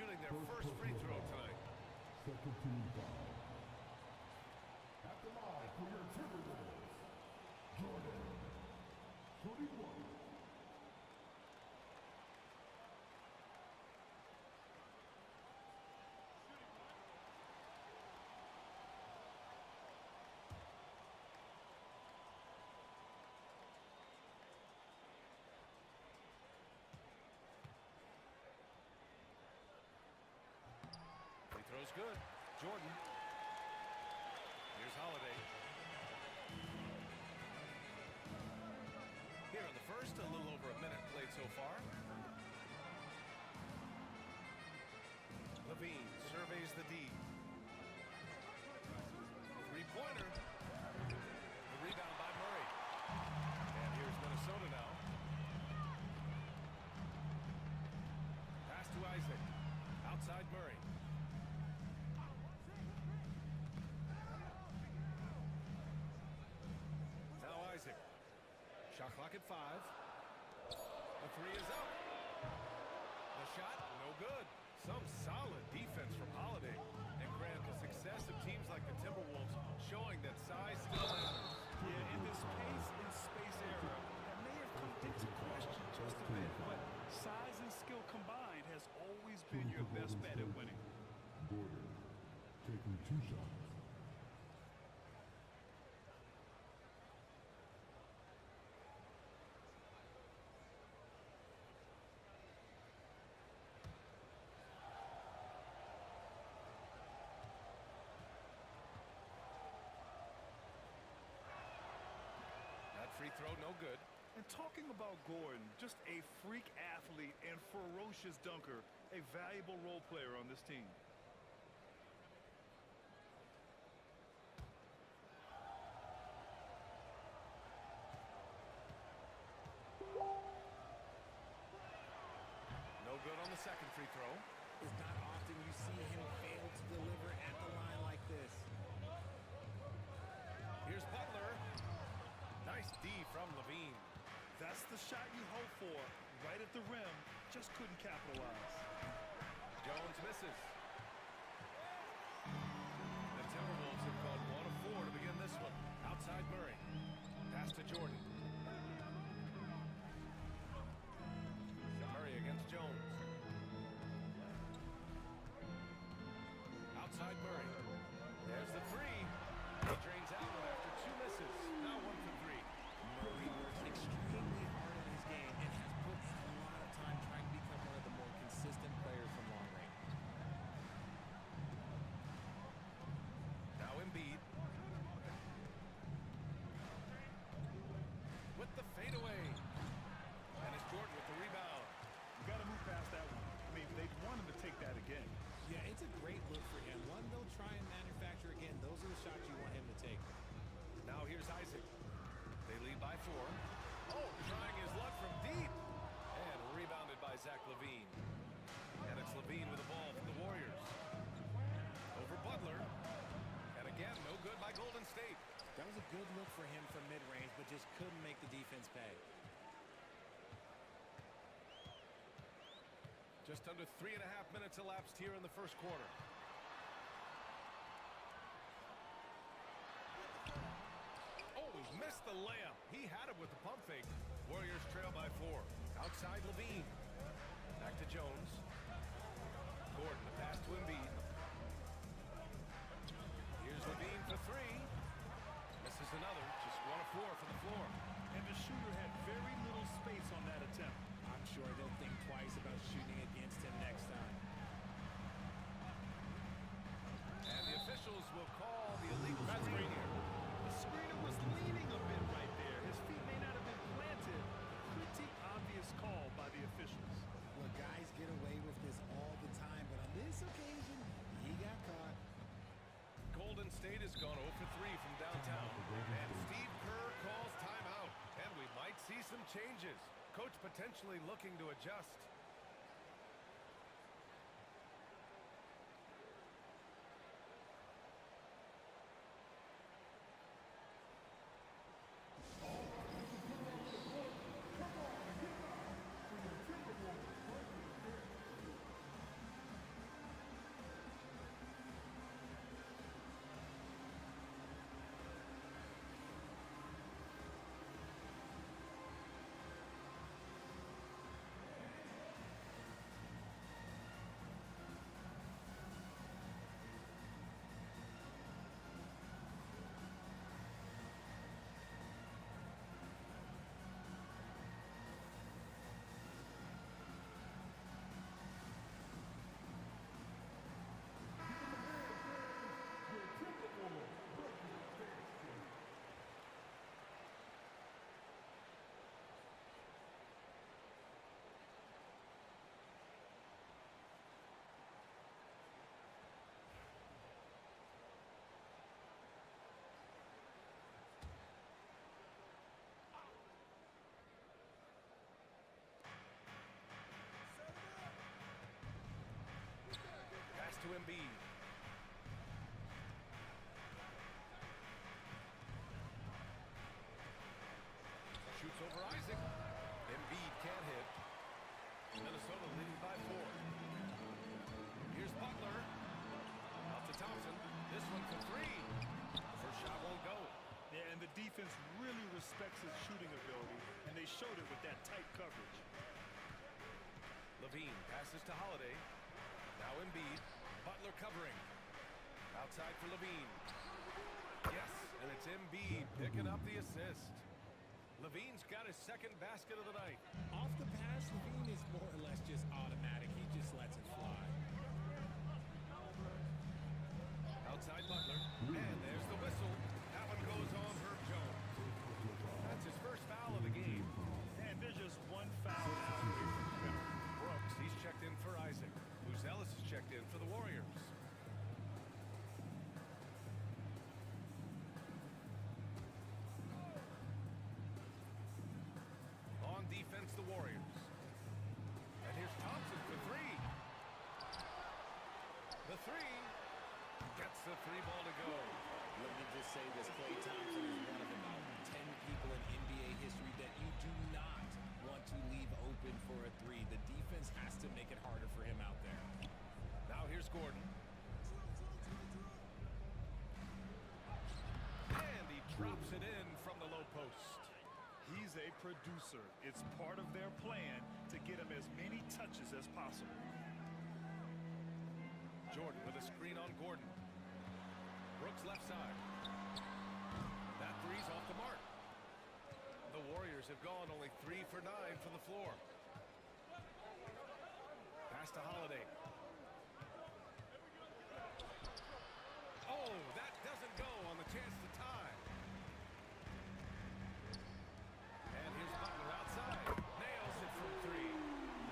shooting their first free throw tonight. Second team foul. At the line for your Timberwolves, Jordan, 21. Free throw's good. Jordan. Here's Holiday. Here in the first, a little over a minute played so far. Levine surveys the D. Three-pointer. The rebound by Murray. And here's Minnesota now. Pass to Isaac. Outside Murray. Now Isaac. Shot clock at 5. The three is up. The shot, no good. Some solid defense from Holiday. And Grant, the success of teams like the Timberwolves showing that size still matters. Yeah, in this pace and space era, that may have come into question just a bit, but size and skill combined has always been your best bet at winning. Gordon taking 2 shots. That free throw, no good. And talking about Gordon, just a freak athlete and ferocious dunker, a valuable role player on this team. No good on the second free throw. It's not often you see him fail to deliver at the line like this. Here's Butler. Nice D from Levine. That's the shot you hope for, right at the rim, just couldn't capitalize. Jones misses. The Timberwolves have gone 1 of 4 to begin this one. Outside Murray. Pass to Jordan. Murray against Jones. Outside Murray. There's the three. He drains out one after 2 misses. Now 1 for 3. Murray works extremely hard on his game and has put in a lot of time trying to become one of the more consistent players from long range. Now Embiid. With the fadeaway. And it's Jordan with the rebound. You got to move past that one. I mean, they want him to take that again. Yeah, it's a great look for him. One they'll try and manufacture again. Those are the shots you want him to take. Now here's Isaac. They lead by 4. Oh, trying his luck from deep. And rebounded by Zach Levine. And it's Levine with the ball from the Warriors. Over Butler. And again, no good by Golden State. That was a good look for him from mid-range, but just couldn't make the defense pay. Just under 3.5 minutes elapsed here in the first quarter. Oh, he missed the layup. He had it with the pump fake. Warriors trail by 4. Outside Levine. Back to Jones. Gordon, the pass to Embiid. Here's Levine for 3. Misses another. Just 1 of 4 from the floor. And the shooter had very little space on that attempt. I'm sure they'll think twice about shooting against him next time. And the officials will call the illegal screen here. The screener was leaning a bit right there. His feet may not have been planted. Pretty obvious call by the officials. Well, guys get away with this all the time, but on this occasion, he got caught. Golden State has gone 0 for 3 from downtown. And Steve Kerr calls timeout. And we might see some changes. Coach potentially looking to adjust. Embiid. Shoots over Isaac. Embiid can't hit. Minnesota leading by 4. Here's Butler. Out to Thompson. This one for 3. The first shot won't go. Yeah, and the defense really respects his shooting ability, and they showed it with that tight coverage. Levine passes to Holiday. Now Embiid. Butler covering. Outside for Levine. Yes, and it's Embiid picking up the assist. Levine's got his second basket of the night. Off the pass, Levine is more or less just automatic. He just lets it fly. Outside Butler. And there's the whistle. That one goes on Herb Jones. That's his first foul of the game. And there's just one foul now away from the penalty. Brooks, he's checked in for Isaac. Ellis is checked in for the Warriors. On defense, the Warriors. And here's Thompson for 3. The 3 gets the 3 ball to go. Let me just say this, Klay Thompson is one of about 10 people in NBA history that you do not want to leave open for a 3. The defense has to make it harder for him out there. Now here's Gordon. And he drops it in from the low post. He's a producer. It's part of their plan to get him as many touches as possible. Jordan with a screen on Gordon. Brooks left side. That 3's off the mark. The Warriors have gone only 3 for 9 from the floor. Pass to Holiday. Oh, that doesn't go on the chance to tie. And here's Butler outside. Nails it from 3.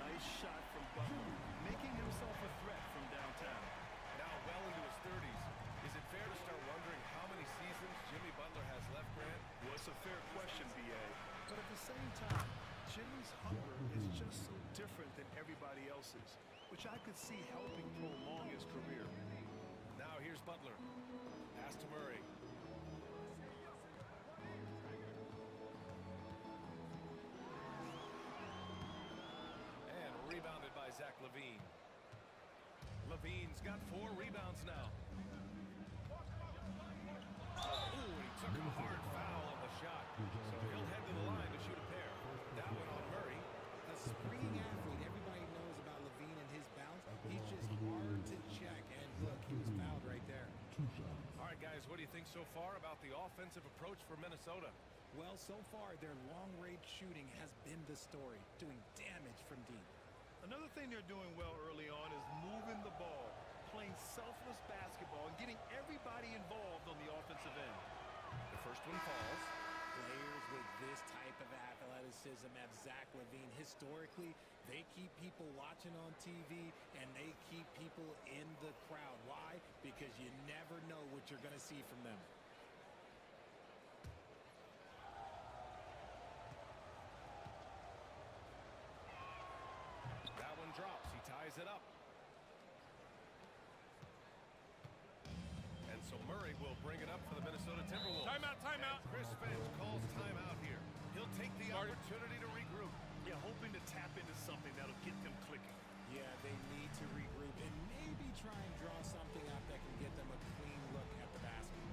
Nice shot from Butler, making himself a threat from downtown. Now well into his 30s. Is it fair to start wondering how many seasons Jimmy Butler has left, Grant? Well, it's a fair question, B.A. But at the same time, Jimmy's hunger is just so different than everybody else's, which I could see helping prolong his career. Now here's Butler. Pass to Murray. And rebounded by Zach LaVine. LaVine's got 4 rebounds now. Ooh, he took a hard foul on the shot. So he'll head to the line to shoot a pair. That one on Murray. A springing athlete, everybody knows about LaVine and his bounce. He's just hard to check. And look, he was fouled right there. All right, guys, what do you think so far about the offensive approach for Minnesota? Well, so far, their long-range shooting has been the story, doing damage from deep. Another thing they're doing well early on is moving the ball, playing selfless basketball, and getting everybody involved on the offensive end. The first one falls. Players with this type of athleticism have Zach LaVine. Historically, they keep people watching on TV, and they keep people in the crowd. Why? Because you never know what you're going to see from them. That one drops. He ties it up. And so Murray will bring it up for the Minnesota Timberwolves. Timeout, timeout. And Chris Finch calls timeout here. He'll take the opportunity to regroup. Yeah, hoping to tap into something that'll get them clicking. Yeah, they need to regroup and maybe try and draw something up that can get them a clean look at the basket.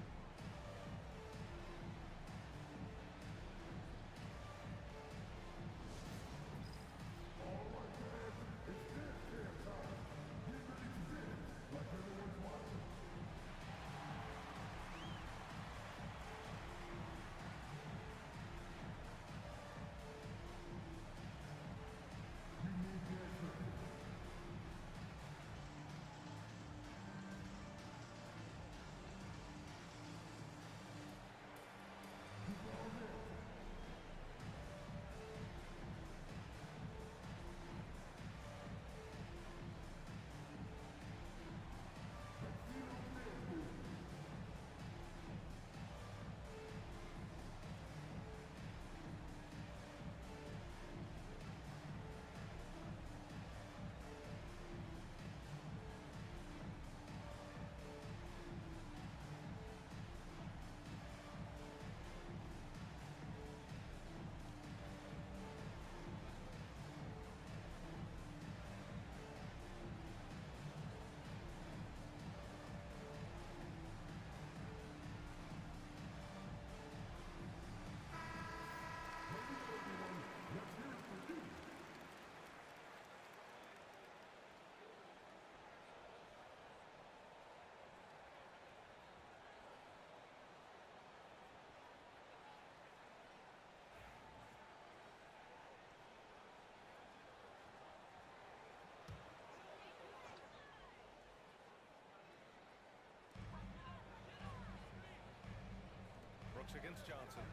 Brooks against Johnson.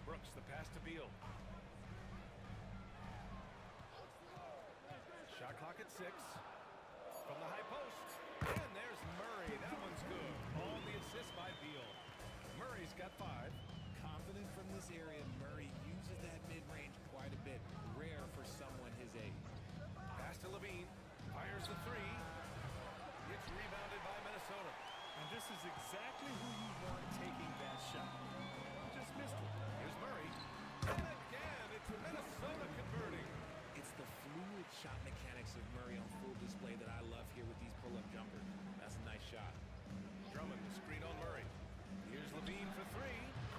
Brooks, the pass to Beal. Shot clock at 6. From the high post. And there's Murray. That one's good. On the assist by Beal. Murray's got 5. Confident from this area, Murray uses that mid-range quite a bit. Rare for someone his age. Pass to Levine. Fires the 3. It's rebounded by Minnesota. And this is exactly who you want taking that shot. Just missed it. Here's Murray. And again, it's Minnesota converting. It's the fluid shot mechanics of Murray on full display that I love here with these pull-up jumpers. That's a nice shot. Drummond, the screen on Murray. Here's Levine for 3.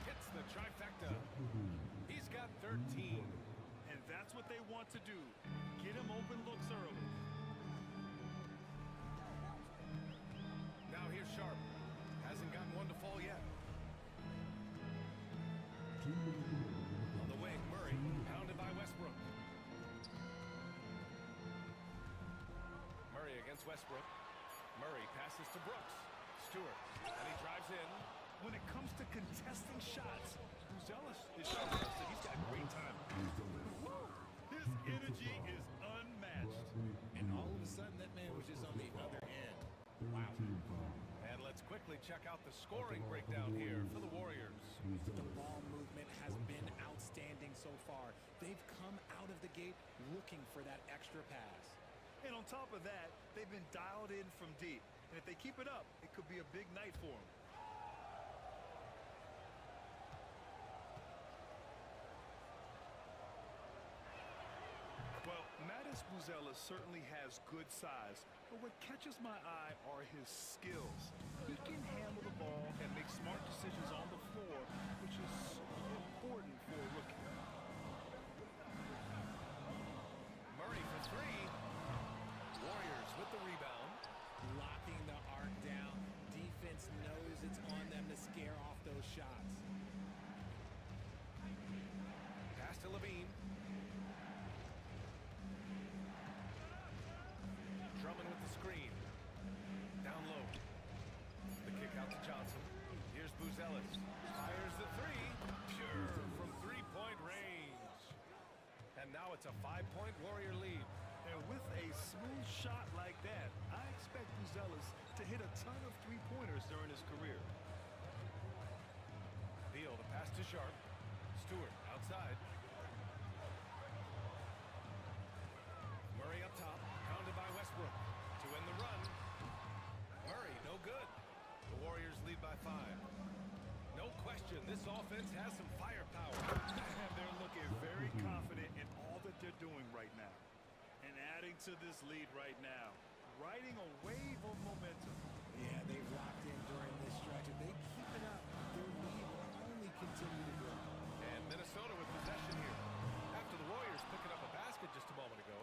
Hits the trifecta. He's got 13. And that's what they want to do. Get him open looks early. Now here's Sharp. Hasn't gotten one to fall yet. 2 minutes remaining. On the wing, Murray, pounded by Westbrook. Murray against Westbrook. Murray passes to Brooks. Stewart, and he drives in. When it comes to contesting shots, Buzelis is showing us that he's got great time. His energy is unmatched. And all of a sudden, that man was just on the other end. Wow. And let's quickly check out the scoring breakdown here for the Warriors. The ball movement has been outstanding so far. They've come out of the gate looking for that extra pass. And on top of that, they've been dialed in from deep. And if they keep it up, it could be a big night for them. Well, Mattis Buzelis certainly has good size, but what catches my eye are his skills. He can handle the ball and make smart decisions on the floor, which is important for a rookie. Murray for 3. Warriors with the rebound. Locking the arc down. Defense knows it's on them to scare off those shots. Pass to Levine. Drummond with the screen. Down low. The kick out to Johnson. Here's Buzelis. Fires the 3. Pure from 3-point range. And now it's a 5-point Warrior lead. And with a smooth shot like that, I expect Buzelis to hit a ton of three-pointers during his career. Beal, the pass to Sharp. Stewart outside. Murray up top, pounded by Westbrook. To end the run. Murray, no good. The Warriors lead by 5. No question, this offense has some firepower. And they're looking very confident in all that they're doing right now. And adding to this lead right now, riding a wave of momentum. Yeah, they've locked in during this stretch. If they keep it up, their lead will only continue to grow. And Minnesota with possession here. After the Warriors picking up a basket just a moment ago.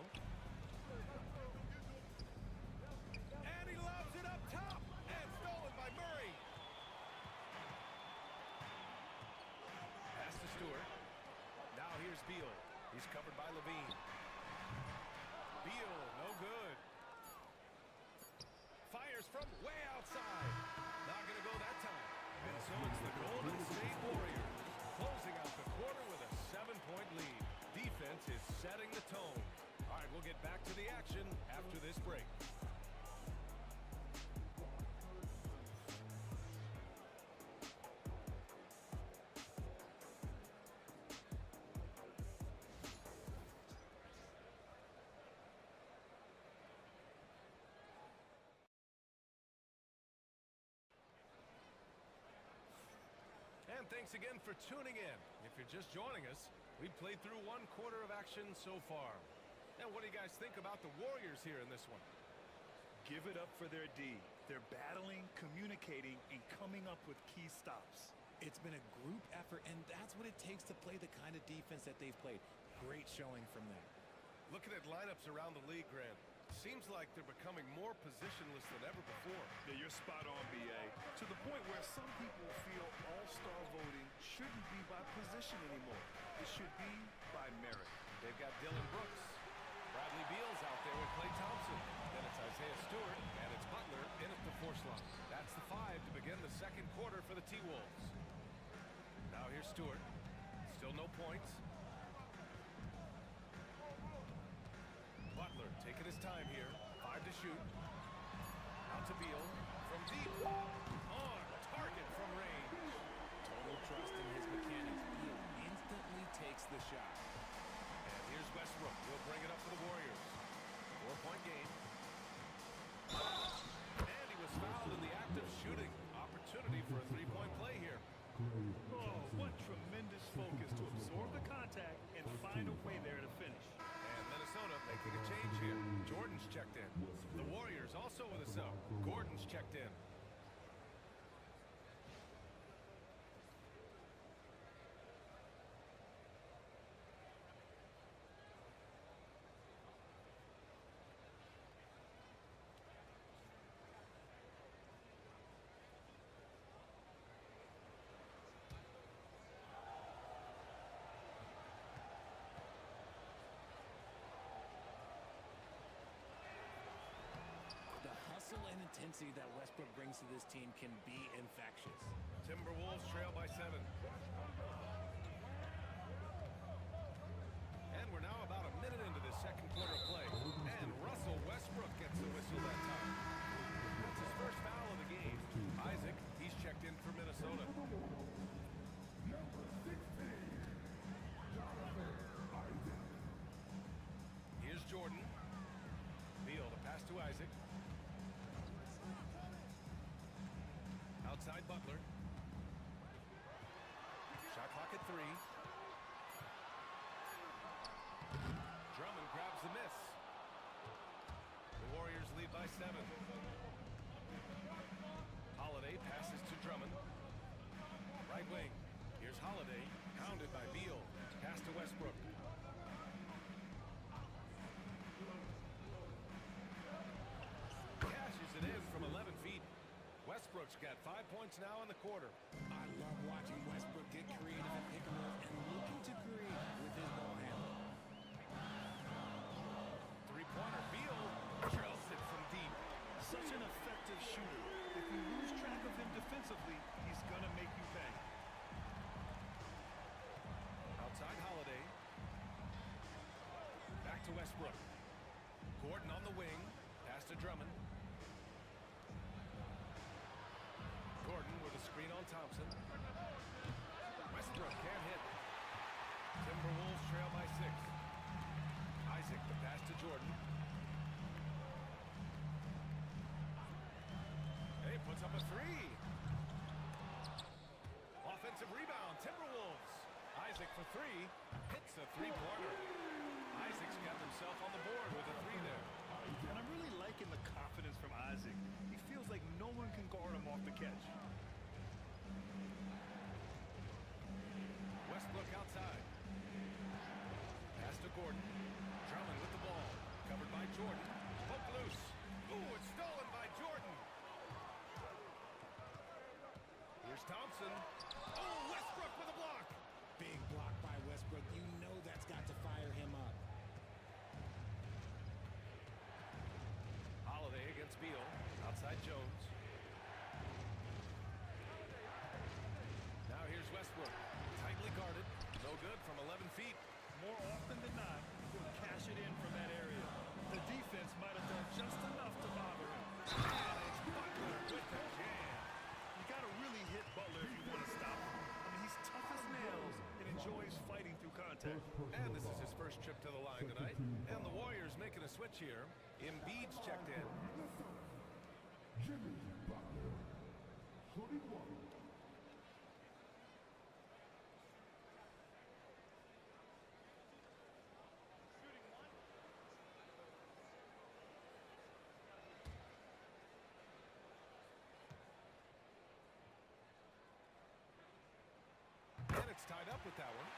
And he lobs it up top. And stolen by Murray. Pass to Stewart. Now here's Beal. He's covered by Levine. Beal, no good. Fires from way outside. Not going to go that time. And so it's the Golden State Warriors closing out the quarter with a 7-point lead. Defense is setting the tone. All right, we'll get back to the action after this break. And thanks again for tuning in. If you're just joining us, we've played through 1 quarter of action so far. Now, what do you guys think about the Warriors here in this one? Give it up for their D. They're battling, communicating, and coming up with key stops. It's been a group effort, and that's what it takes to play the kind of defense that they've played. Great showing from them. Looking at lineups around the league, Grant, seems like they're becoming more positionless than ever before. Yeah, you're spot on, B.A. To the point where some people feel all-star voting shouldn't be by position anymore. It should be by merit. They've got Dylan Brooks. Bradley Beal's out there with Klay Thompson. Then it's Isaiah Stewart, and it's Buck Butler in at the force line. That's the 5 to begin the second quarter for the T-Wolves. Now here's Stewart. Still no points. Butler taking his time here. 5 to shoot. Out to Beal. From deep. On target from range. Total trust in his mechanics. Beal instantly takes the shot. And here's Westbrook. He'll bring it up for the Warriors. 4-point game. And he was fouled in the act of shooting. Opportunity for a 3-point play here. Oh, what tremendous focus to absorb the contact and find a way there to finish. And Minnesota making a change here. Jordan's checked in. The Warriors also with a sub. Gordon's checked in. The hustle and intensity that Westbrook brings to this team can be infectious. Timberwolves trail by 7. And we're now about a minute into this second quarter of play. And Russell Westbrook gets the whistle that time. That's his first foul of the game. Isaac, he's checked in for Minnesota. Here's Jordan. Beal to pass to Isaac. Outside Butler. Shot clock at 3. Drummond grabs the miss. The Warriors lead by 7. Holiday passes to Drummond. Right wing. Here's Holiday. Pounded by Beal. Pass to Westbrook. Cashes it in from 11 feet. Westbrook's got 5 points now in the quarter. I love watching Westbrook get creative in pick and roll and looking to create with his ball handle. Three-pointer. Beal drills it from deep. Such an effective shooter. If you lose track of him defensively, he's going to make you pay. Outside Holiday. Back to Westbrook. Gordon on the wing. Pass to Drummond. Gordon with a screen on Thompson. Westbrook can't hit. Timberwolves trail by 6. Isaac the pass to Jordan. Hey, puts up a 3. Offensive rebound, Timberwolves. Isaac for 3. Hits a 3-pointer. Isaac's got himself on the board with a 3 there. And I'm really liking the confidence from Isaac. He feels like no one can guard him off the catch. Westbrook outside. Pass to Gordon. Drummond with the ball. Covered by Jordan. Hook loose. Ooh, it's stolen by Jordan. Here's Thompson. Oh, Westbrook with a block. Big block by Westbrook. You know that's got to fire him up. Holiday against Beal. Outside Jones. Now here's Westbrook. Tightly guarded. No good from 11 feet. More often than not, he'll cash it in from that area. The defense might have done just enough to bother him. And it's Butler with the jam. You got to really hit Butler if you want to stop him. I mean, he's tough as nails and enjoys fighting through contact. And this is his first trip to the line tonight. And the Warriors making a switch here. Embiid's checked in. Jimmy Butler. 21. And it's tied up with that one.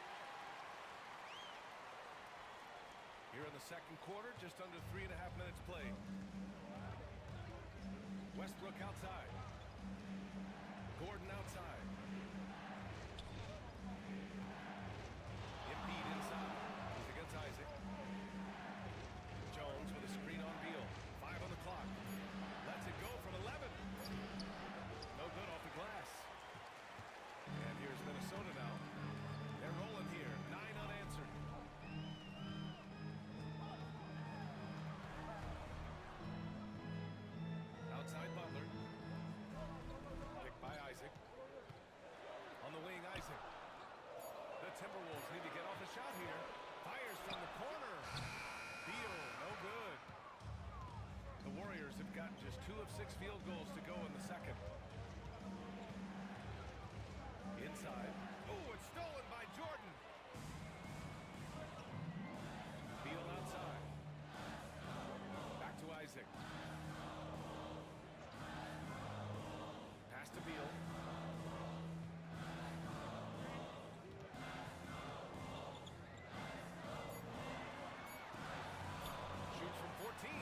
Here in the second quarter, just under 3.5 minutes played. Westbrook outside. Gordon outside. Embiid inside. He's against Isaac. Jones with a screen on Beal. 5 on the clock. Lets it go from just 2 of 6 field goals to go in the second. Inside. Oh, it's stolen by Jordan. Beal outside. Back to Isaac. Pass to Beal. Shoots from 14.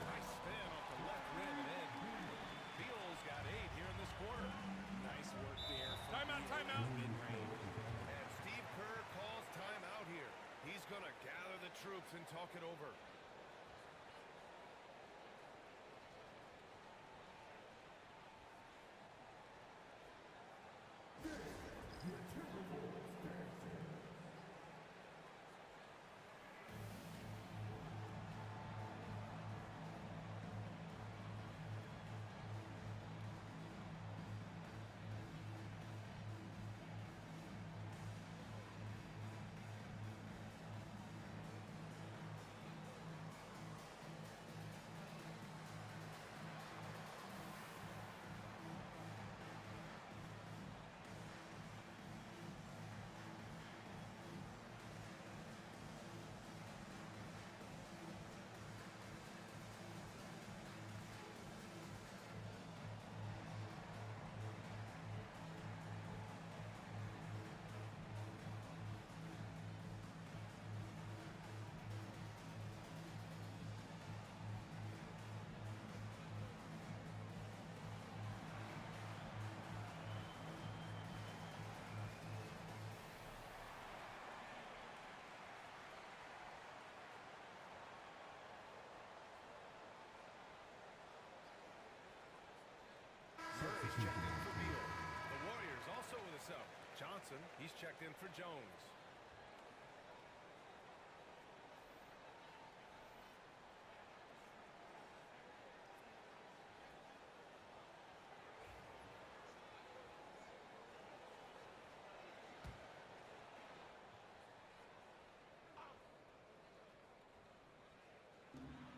Nice spin off the left rim and in. Beal's got 8 here in this quarter. Nice work there. Timeout, timeout. And Steve Kerr calls timeout here. He's going to gather the troops and talk it over. Murray's checked in for Beal. The Warriors also with a sub. Johnson, he's checked in for Jones.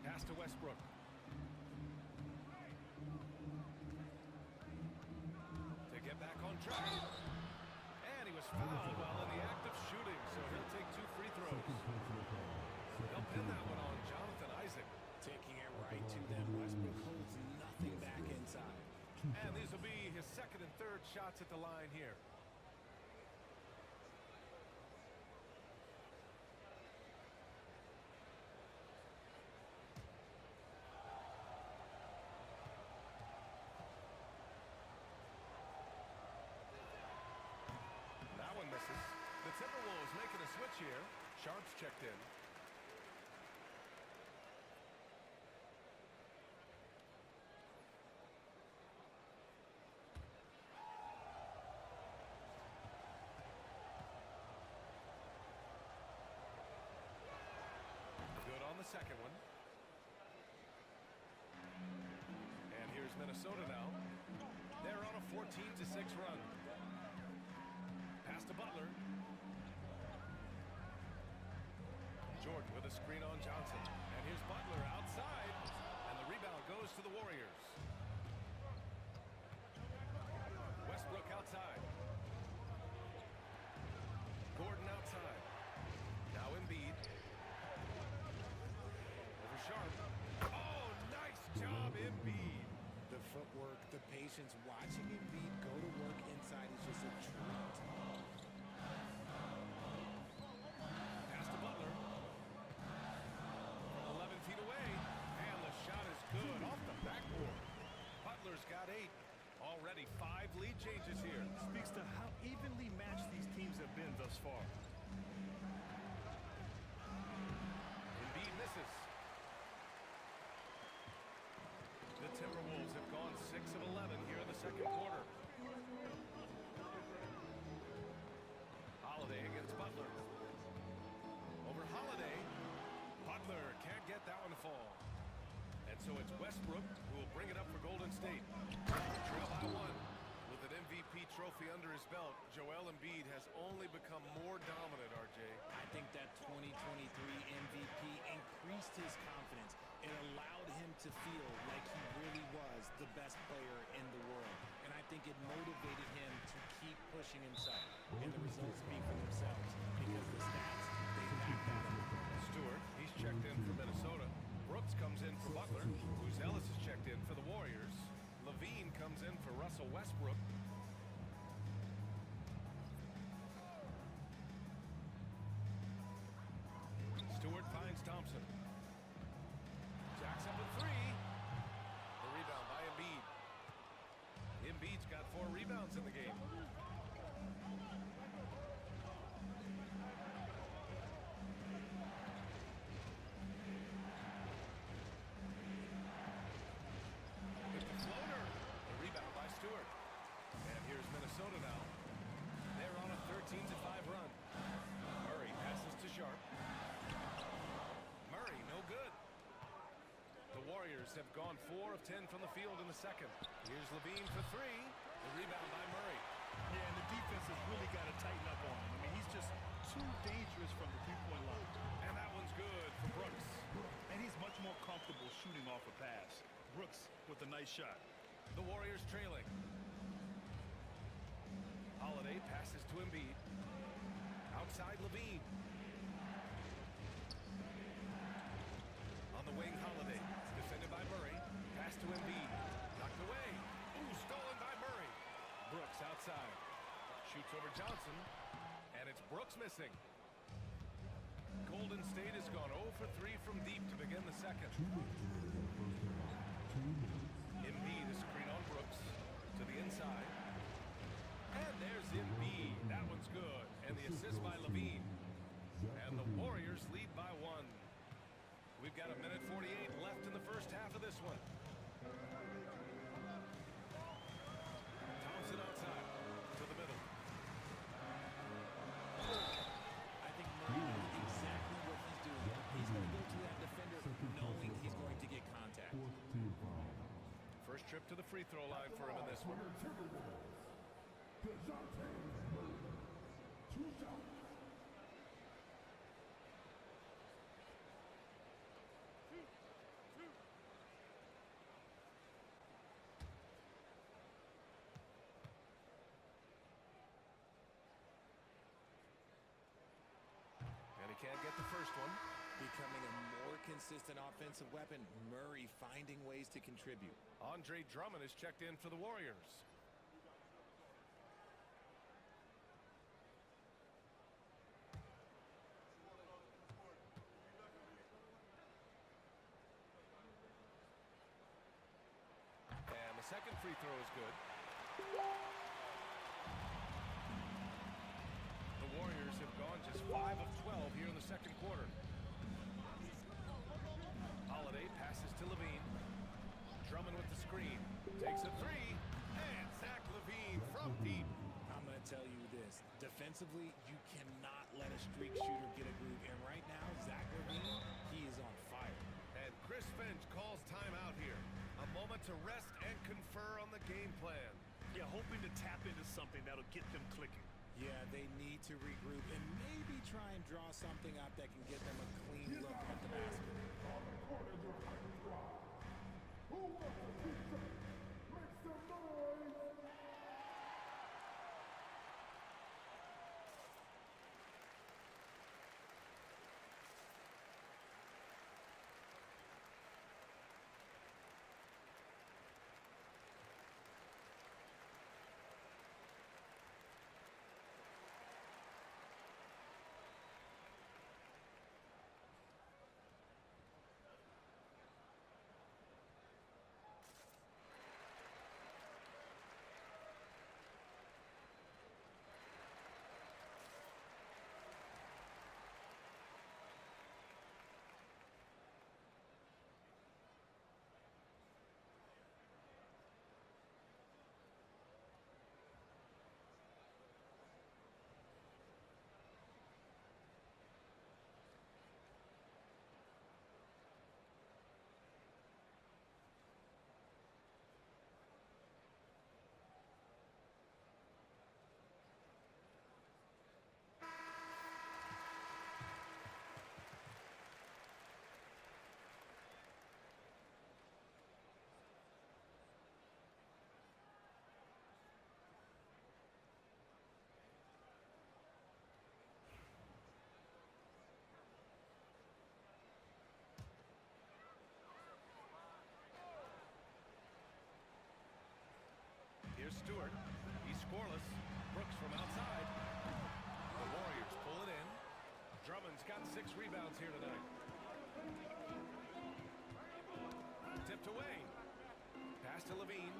Pass to Westbrook. Get back on track. And he was fouled while in the act of shooting, so he'll take 2 free throws. They'll pin that one on Jonathan Isaac. Taking it right to them. Westbrook holds nothing back inside. And these will be his second and third shots at the line here. Misses. The Timberwolves making a switch here. Sharp's checked in. Good on the second one. And here's Minnesota now. They're on a 14-6 run. Pass to Butler. Jordan with a screen on Johnson. And here's Butler outside. And the rebound goes to the Warriors. Westbrook outside. Gordon outside. Now Embiid. Over Sharp. Oh, nice job, Embiid. The footwork, the patience, watching Embiid go to work inside is just a treat. Pass to Butler. 11 feet away. And the shot is good off the backboard. Butler's got 8. Already 5 lead changes here. Speaks to how evenly matched these teams have been thus far. Embiid misses. The Timberwolves have gone 6 of 11 here in the second quarter. Holiday against Butler. Over Holiday. Butler can't get that one to fall. And so it's Westbrook who will bring it up for Golden State. Trail by 1. With an MVP trophy under his belt, Joel Embiid has only become more dominant, RJ. I think that 2023 MVP increased his confidence. It allowed him to feel like he really player in the world. And I think it motivated him to keep pushing himself. And the results speak for themselves because the stats, they back that up. Stewart, he's checked in for Minnesota. Brooks comes in for Butler. Ellis is checked in for the Warriors. Levine comes in for Russell Westbrook. Stewart finds Thompson. Jacks up a three. The rebound by Embiid. Embiid's got 4 rebounds in the game. With the floater. The rebound by Stewart. And here's Minnesota now. They're on a 13-5 run. Murray passes to Sharp. Murray, no good. The Warriors have gone 4 of 10 from the field in the second. Here's Levine for 3. The rebound by Murray. Yeah, and the defense has really got to tighten up on him. I mean, he's just too dangerous from the three-point line. And that one's good for Brooks. And he's much more comfortable shooting off a pass. Brooks with a nice shot. The Warriors trailing. Holiday passes to Embiid. Outside Levine. On the wing, Holiday. Defended by Murray. Pass to Embiid. Knocked away. Ooh, stolen by Murray. Brooks outside. Shoots over Johnson. And it's Brooks missing. Golden State has gone 0 for 3 from deep to begin the second. 2 minutes remaining in the first half. 2 minutes. Embiid is screen on Brooks. To the inside. And there's Embiid. That one's good. And the assist by Levine. And the Warriors lead by 1. We've got 1:48 left in the first half of this one. Thompson outside. To the middle. I think Murray knows exactly what he's doing. He's going to go to that defender knowing he's going to get contact. 4th team foul. First trip to the free throw line for him in this one. DeJounte Murray. 2 shots. And he can't get the first one. Becoming a more consistent offensive weapon, Murray finding ways to contribute. Andre Drummond is checked in for the Warriors. And the second free throw is good. The Warriors have gone just 5 of 12 here in the second quarter. Holiday passes to Levine. Drummond with the screen. Takes a 3. And Zach Levine from deep. I'm going to tell you this. Defensively, you cannot let a streak shooter get a groove. And right now, Zach Levine, he is on fire. And Chris Finch calls timeout here. A moment to rest and confer on the game plan. Yeah, hoping to tap into something that'll get them clicking. Yeah, they need to regroup and maybe try and draw something up that can get them a clean look at the basket. Who wants a pizza? Make some noise! Stewart. He's scoreless. Brooks from outside. The Warriors pull it in. Drummond's got 6 rebounds here tonight. Tipped away. Pass to Levine.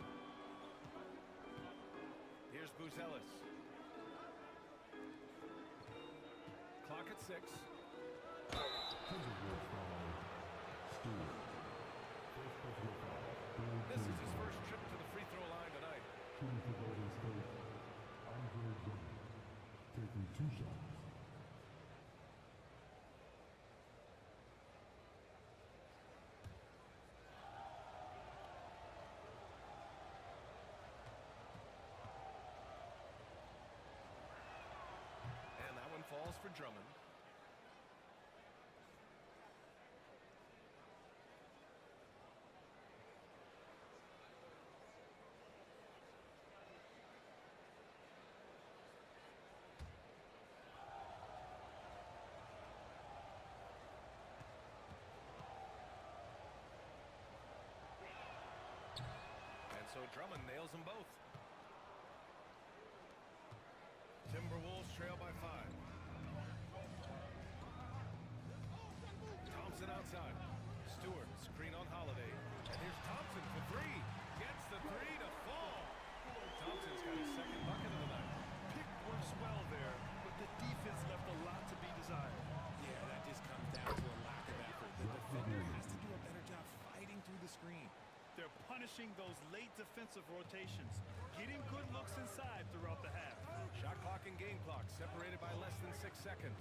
Here's Buzelis. Clock at 6. This is his first trip to the free throw line tonight. Taking 2 shots. And that one falls for Drummond. So Drummond nails them both. Timberwolves trail by 5. Thompson outside. Stewart, screen on Holiday. And here's Thompson for 3. Gets the 3 to fall. Thompson's got his second bucket of the night. Pick works well there, but the defense left a lot to be desired. Yeah, that just comes down to a lack of effort. The defender has to do a better job fighting through the screen. They're punishing those late defensive rotations, getting good looks inside throughout the half. Shot clock and game clock separated by less than 6 seconds.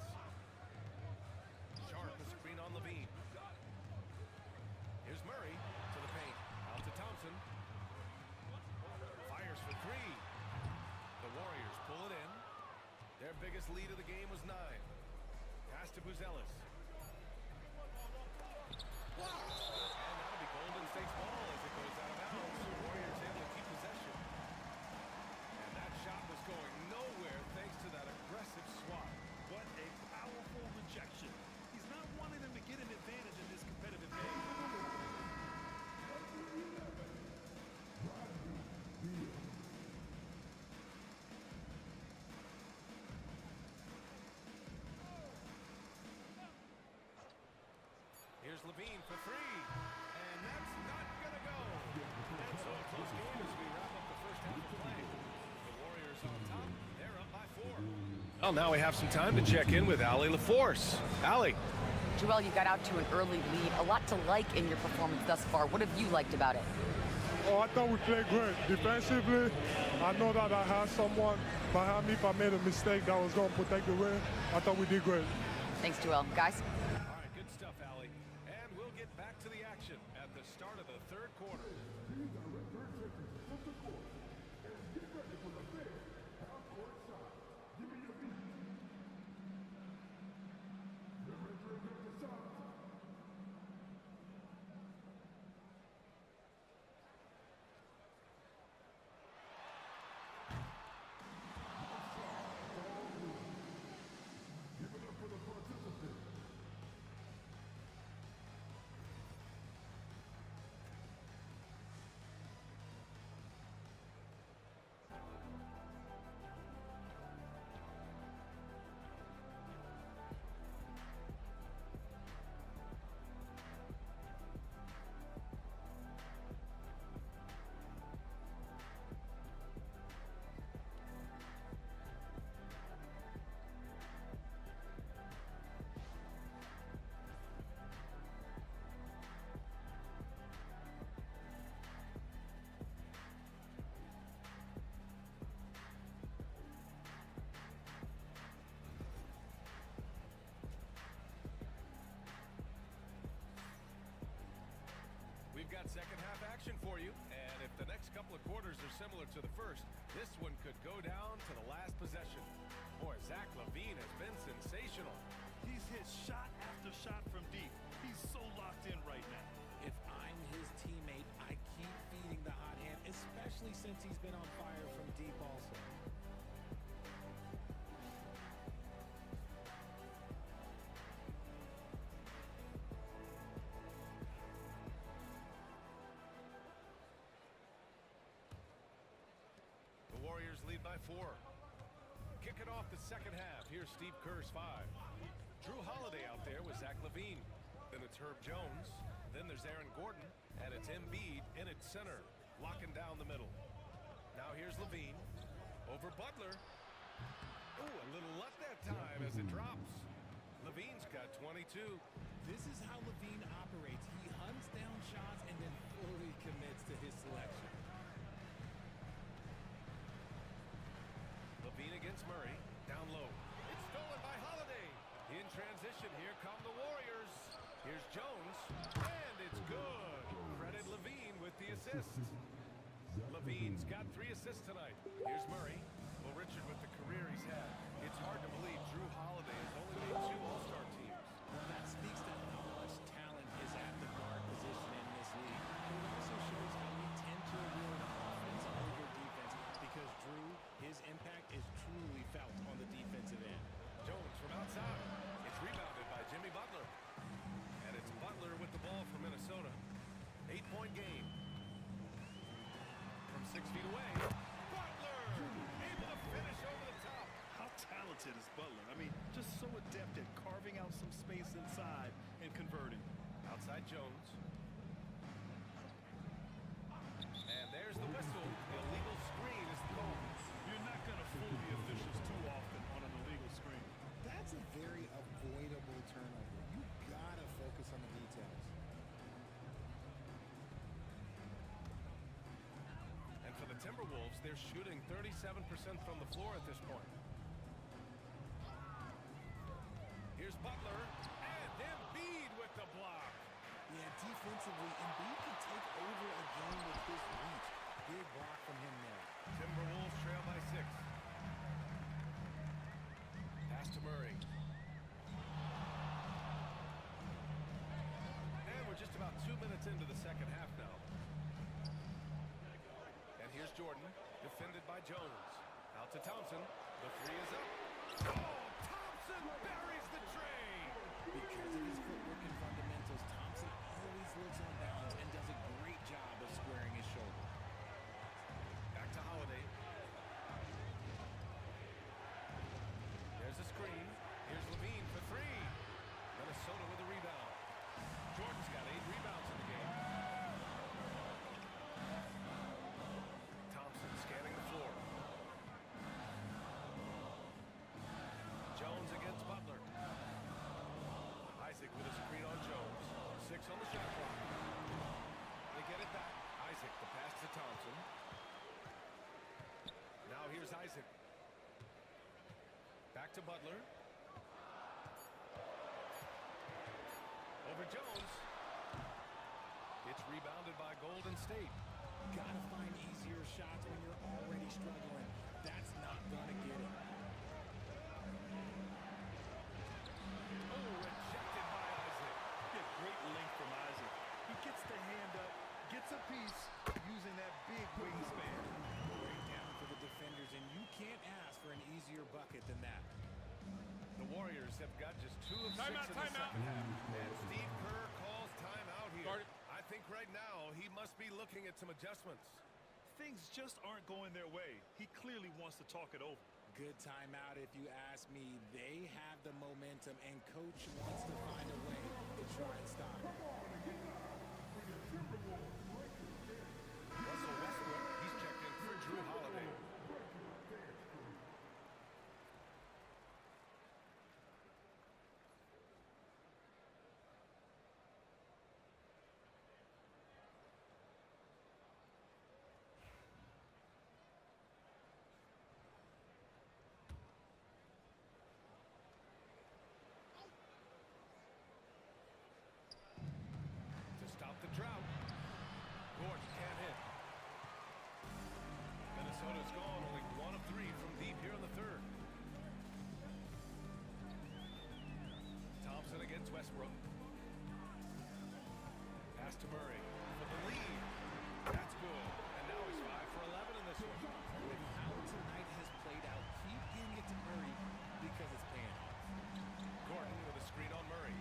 Sharp, a screen on Levine. Here's Murray to the paint. Out to Thompson. Fires for 3. The Warriors pull it in. Their biggest lead of the game was 9. Pass to Buzelis. And that'll be Golden State's ball as it goes out of bounds. The Warriors able to keep possession. And that shot was going nowhere thanks to that aggressive swat. What a powerful rejection. He's not wanting them to get an advantage in this competitive game. Here's Levine for 3. And that's not going to go. And so a close game as we wrap up the first half of play. The Warriors on top. They're up by 4. Well, now we have some time to check in with Allie LaForce. Allie. Joel, you got out to an early lead. A lot to like in your performance thus far. What have you liked about it? Oh, I thought we played great. Defensively, I know that I had someone behind me if I made a mistake that was going to protect the rim. I thought we did great. Thanks, Joel. Guys? All right, good stuff, Allie. And we'll get back to the action at the start of the third quarter. We've got second half action for you, and if the next couple of quarters are similar to the first, this one could go down to the last possession. Boy, Zach LaVine has been sensational. He's hit shot after shot from deep. He's so locked in right now. If I'm his teammate, I keep feeding the hot hand, especially since he's been on fire from deep also. The Kicking off the second half. Here's Steve Kerr's 5. Drew Holiday out there with Zach LaVine. Then it's Herb Jones. Then there's Aaron Gordon. And it's Embiid in its center, locking down the middle. Now here's LaVine. Over Butler. Ooh, a little luck that time as it drops. LaVine's got 22. This is how LaVine operates. He hunts down shots and then fully commits to his selection. LaVine against Murray. Down low. It's stolen by Holiday. In transition, here come the Warriors. Here's Jones. And it's good. Credit LaVine with the assist. LaVine's got 3 assists tonight. Here's Murray. Well, Richard, with the career he's had, it's hard to believe Drew Holiday has only made 2 All-Star teams. Well, that speaks to how much talent is at the guard position in this league. But it also shows how we tend to reward offense over defense because Drew, his impact is truly felt on the defensive end. Jones from outside. It's rebounded by Jimmy Butler. And it's Butler with the ball for Minnesota. 8-point game. From 6 feet away. Butler! Able to finish over the top. How talented is Butler? I mean, just so adept at carving out some space inside and converting. Outside Jones. And there's the whistle. The illegal screen is called. You're not going to fool the officials too often on an illegal screen. That's a very avoidable turnover. You gotta focus on the details. And for the Timberwolves, they're shooting 37% from the floor at this point. Here's Butler. And Embiid with the block. Yeah, defensively, Embiid can take over a game with his reach. Big block from him there. Timberwolves trail by 6. Pass to Murray. And we're just about 2 minutes into the second half now. And here's Jordan, defended by Jones. Out to Thompson. The 3 is up. Oh, Thompson buries the tray. Because of his footwork and fundamentals, Thompson always looks on balance and does a great job of squaring his shoulder. Back to Holiday. There's a screen. Here's LaVine for 3. Minnesota with a rebound. Jordan's got 8 rebounds in the game. Thompson scanning the floor. Jones against Butler. Isaac with a screen on Jones. 6 on the shot clock. They get it back. Isaac, the pass to Thompson. Now here's Isaac. Back to Butler. Over Jones. It's rebounded by Golden State. Gotta find easier shots when you're already struggling. That's not gonna get it. Oh, rejected by Isaac. Yeah, great length from Isaac. He gets the hand up, gets a piece, using that big wingspan. Great down for the defenders, and you can't ask for an easier bucket than that. The Warriors have got just 2 of 6 in the second half. And Steve Kerr calls timeout here. I think right now he must be looking at some adjustments. Things just aren't going their way. He clearly wants to talk it over. Good timeout if you ask me. They have the momentum, and Coach wants to find a way to try and stop it. Russell Westbrook, he's checked in for Drew Holiday. To stop the drought. Gordon can't hit. Minnesota's gone only 1 of 3 from deep here in the third. Thompson against Westbrook. Pass to Murray for the lead. That's good. And now he's 5 for 11 in this one. With how tonight has played out, keep getting it to Murray because it's paying off. Gordon with a screen on Murray.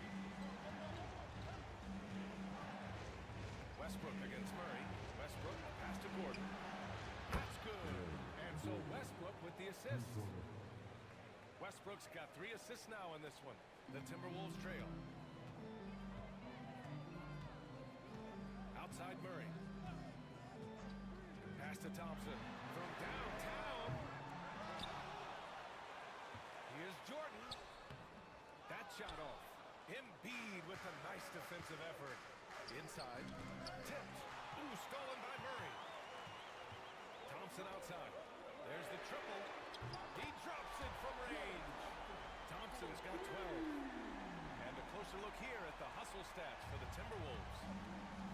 Westbrook against Murray. Westbrook pass to Gordon. That's good. And so Westbrook with the assist. Westbrook's got 3 assists now in this one. The Timberwolves trail. Outside Murray. Pass to Thompson from downtown. Here's Jordan. That shot off. Embiid with a nice defensive effort. Inside. Tipped. Ooh, stolen by Murray. Thompson outside. There's the triple. He drops it from range. Thompson's got 12. And a closer look here at the hustle stats for the Timberwolves.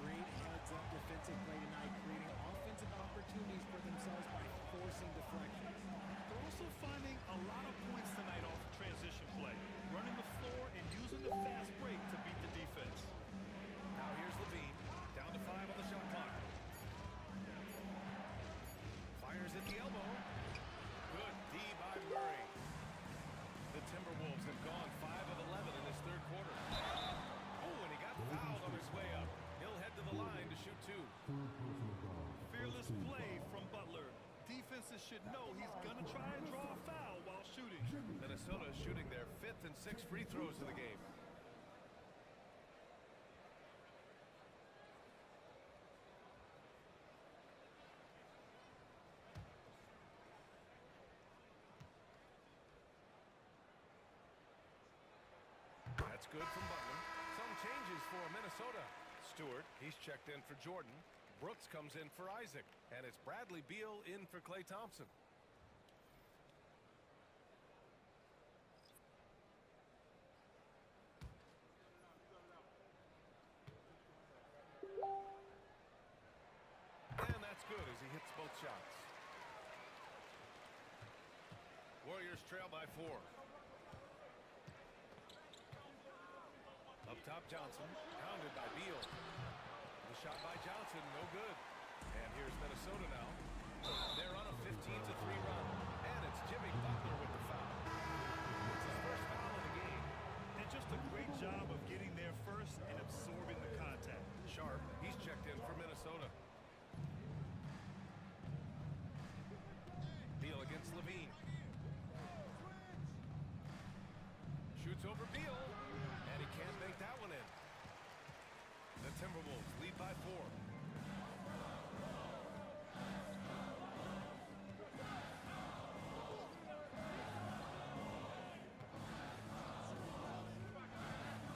Great heads-up defensive play tonight, creating offensive opportunities for themselves by forcing deflections. They're also finding a lot of points tonight off of transition play, running the floor and using the fast break to beat the defense. Now here's Levine, down to 5 on the shot clock. Fires at the elbow. Good D by Murray. The Timberwolves have gone 5 of 11 in this third quarter. Oh, and he got fouled on his way up. He'll head to the line to shoot 2. Fearless play from Butler. Defenses should know he's going to try and draw a foul while shooting. Minnesota is shooting their 5th and 6th free throws of the game. That's good from Butler. Some changes for Minnesota. Stewart, he's checked in for Jordan. Brooks comes in for Isaac. And it's Bradley Beal in for Klay Thompson. And that's good as he hits both shots. Warriors trail by 4. Up top, Johnson, pounded by Beal. The shot by Johnson, no good. And here's Minnesota now. They're on a 15-3 run. And it's Jimmy Butler with the foul. It's his first foul of the game. And just a great job of getting there first and absorbing the contact. Sharp, he's checked in for Minnesota. Beal against Levine. Shoots over Beal. And he can't make that one in. The Timberwolves lead by 4.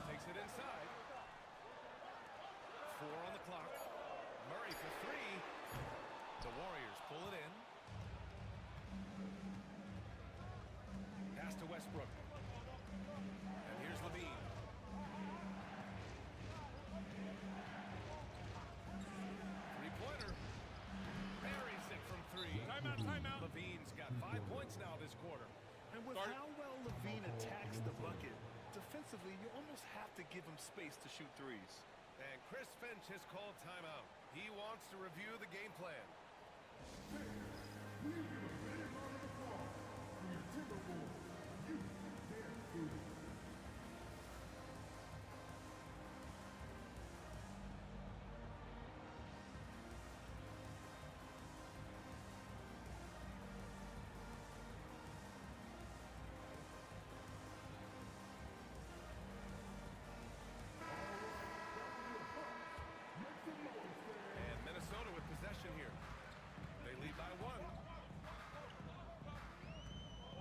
Takes it inside. 4 on the clock. Murray for 3. The Warriors pull it in. Pass to Westbrook. And here's Levine. Three-pointer. Buries it from 3. Timeout. Levine's got 5 points now this quarter. And with how well Levine attacks the bucket, defensively, you almost have to give him space to shoot threes. And Chris Finch has called timeout. He wants to review the game plan. And Minnesota with possession here. They lead by 1.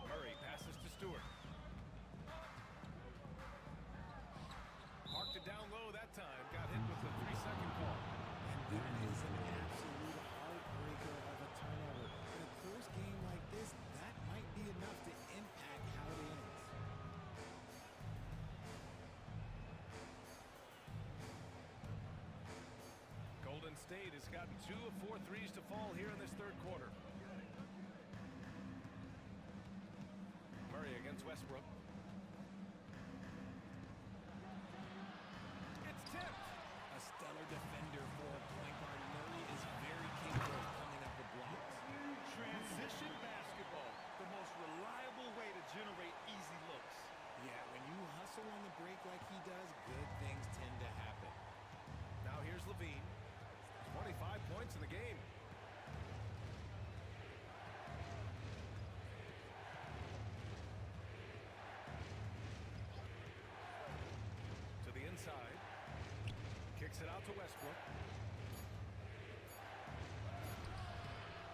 Murray passes to Stewart. Marked it down low that time. Got hit with the 3-second call. And that is an absolute heartbreaker of a turnover. In a close game like this, that might be enough to impact how it ends. Golden State has gotten 2 of 4 threes to fall here in this third quarter. Murray against Westbrook. It's tipped. A stellar defender for a point guard. Murray is very capable of coming up with blocks. Transition basketball, the most reliable way to generate easy looks. Yeah, when you hustle on the break like he does, good things tend to happen. Now here's Levine. 25 points in the game. Kicks it out to Westbrook.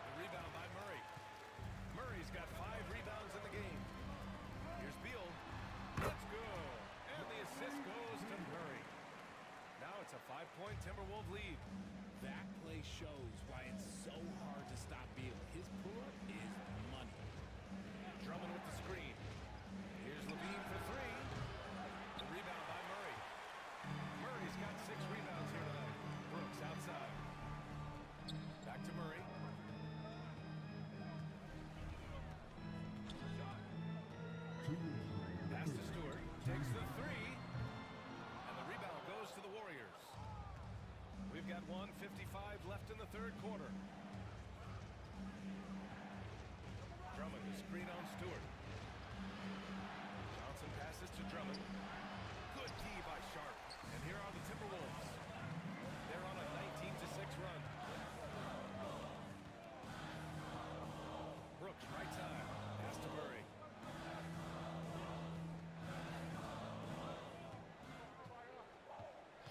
The rebound by Murray. Murray's got 5 rebounds in the game. Here's Beal. That's good. And the assist goes to Murray. Now it's a 5-point Timberwolves lead. That play shows why it's so hard to stop Beal. His pull-up is money. Drummond with the screen. Here's Levine for 3. The rebound by Murray. Murray's got 6 rebounds here tonight. Brooks outside. Back to Murray. Pass to Stewart. Takes the 3. And the rebound goes to the Warriors. We've got 1:55 left in the third quarter. Drummond, the screen on Stewart. Johnson passes to Drummond. Good D by Sharp. And here are the Timberwolves. They're on a 19-6 run. Brooks, right side. Pass to Murray.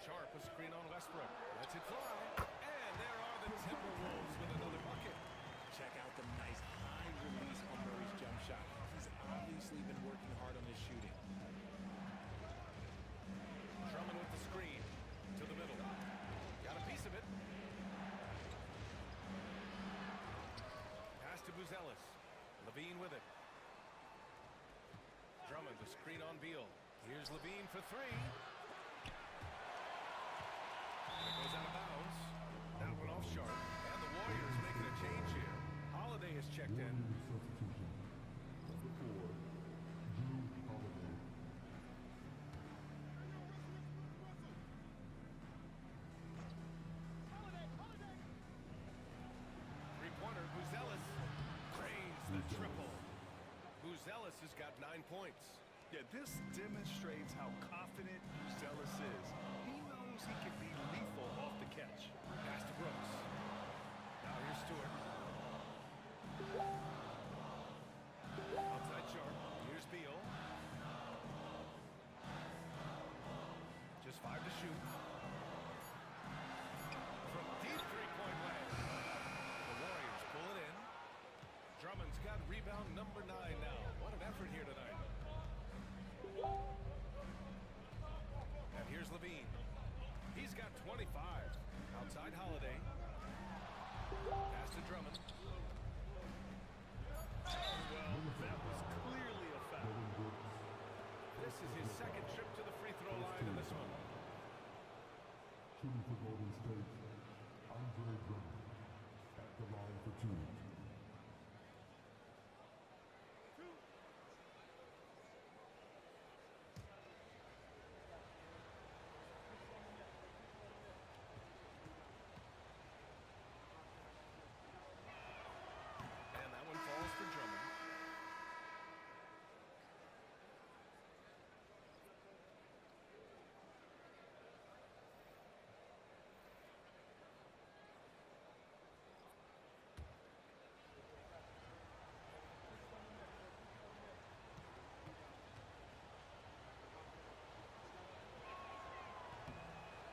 Sharp, a screen on Westbrook. Lets it fly. And there are the Timberwolves with another bucket. Check out the nice high release on Murray's jump shot. He's obviously been working hard on his shooting. Drummond with the screen. To the middle. Got a piece of it. Pass to Buzelis. Levine with it. Drummond, the screen on Beal. Here's Levine for 3. It goes out of bounds. That went off Sharp. And the Warriors making a change here. Holiday is checked in. Three-pointer, Buzelis cranes the triple. Buzelis has got 9 points. Yeah, this demonstrates how confident Buzelis is. He knows he can be lethal off the catch. Pass to Brooks. Now here's Stewart. Outside Sharp. Here's Beal. Just 5 to shoot. From deep three-point range. The Warriors pull it in. Drummond's got rebound number 9 now. What an effort here tonight. And here's Levine. He's got 25. Outside Holiday. Pass to Drummond. Well, that was clearly a foul. This is his second trip to the free throw line in this one. Shooting for Golden State, Andre Drummond at the line for 2. And that one falls for Drummond.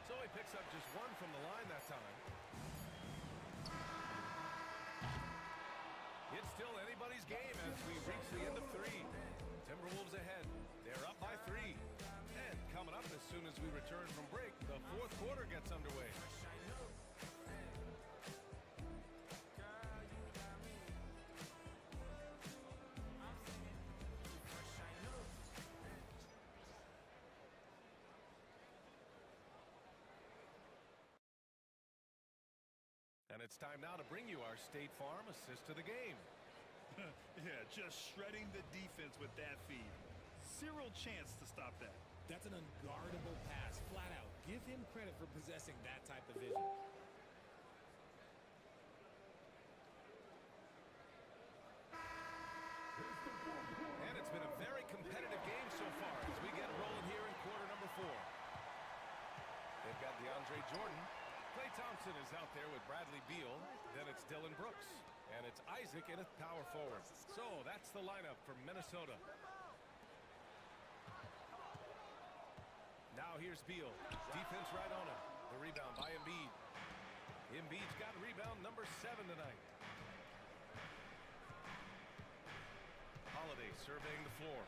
So he picks up just 1 from the line that time. It's still anybody's game as we reach the end of 3. Timberwolves ahead. They're up by 3. And coming up as soon as we return from break, the fourth quarter gets underway. And it's time now to bring you our State Farm assist to the game. Yeah, just shredding the defense with that feed. Zero chance to stop that. That's an unguardable pass, flat out. Give him credit for possessing that type of vision. And it's been a very competitive game so far as we get rolling here in quarter number 4. They've got DeAndre Jordan. Klay Thompson is out there with Bradley Beal. Then it's Dylan Brooks. And it's Isaac in a power forward. So that's the lineup for Minnesota. Now here's Beal. Defense right on him. The rebound. Embiid's got rebound number 7 tonight. Holiday surveying the floor.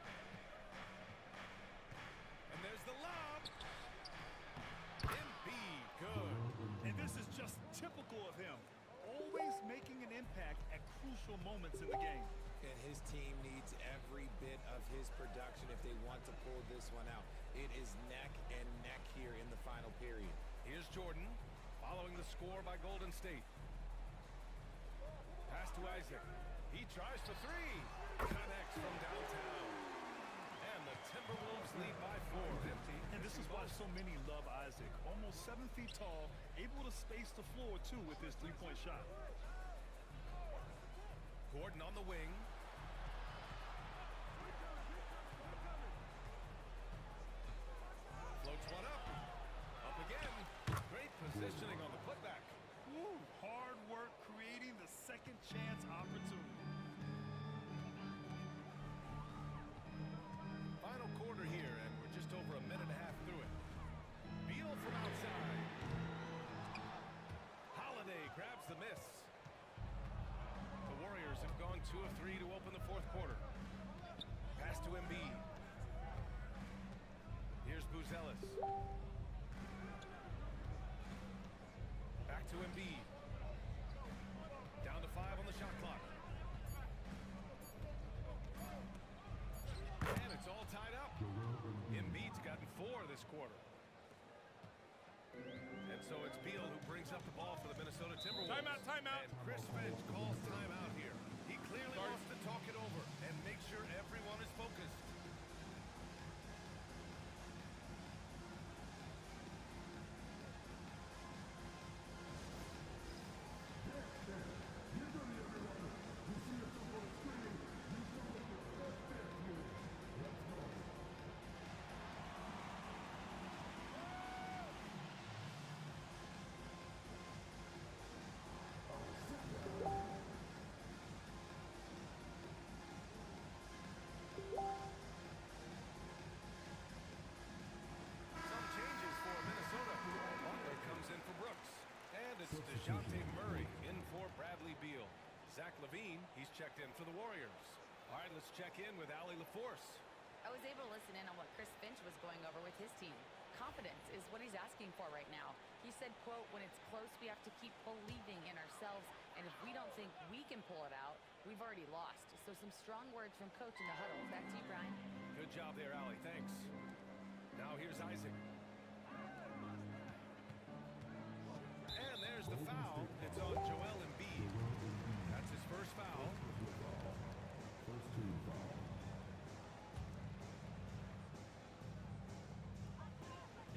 And there's the lob. Embiid, good. And this is just typical of him. Always making an impact at crucial moments in the game. And his team needs every bit of his production if they want to pull this one out. It is neck and neck here in the final period. Here's Jordan, following the score by Golden State. Pass to Isaac. He tries for 3. Connects from downtown. And the Timberwolves lead by 4. Empty. And this is why so many love Isaac. Almost 7 feet tall, able to space the floor, too, with his three-point shot. Gordon on the wing. Floats one up. Up again. Great positioning on the putback. Woo, hard work creating the second chance opportunity. Final quarter here, and we're just over a minute and a half through it. Beal from outside. Holiday grabs the miss. The Warriors have gone 2 of 3 to open the fourth quarter. Pass to Embiid. Here's Buzelis. Back to Embiid. Down to 5 on the shot clock. And it's all tied up. Embiid's gotten 4 this quarter. And so it's Beal who brings up the ball for the Minnesota Timberwolves. Timeout. And Chris Finch calls timeout here. He clearly wants to talk it over and make sure everyone is focused. DeJounte Murray in for Bradley Beal. Zach LaVine, he's checked in for the Warriors. All right, let's check in with Allie LaForce. I was able to listen in on what Chris Finch was going over with his team. Confidence is what he's asking for right now. He said, quote, when it's close, we have to keep believing in ourselves, and if we don't think we can pull it out, we've already lost. So some strong words from coach in the huddle. Back to you, Brian. Good job there, Allie. Thanks. Now here's Isaac. And there's the foul. It's on Joel Embiid. That's his first foul.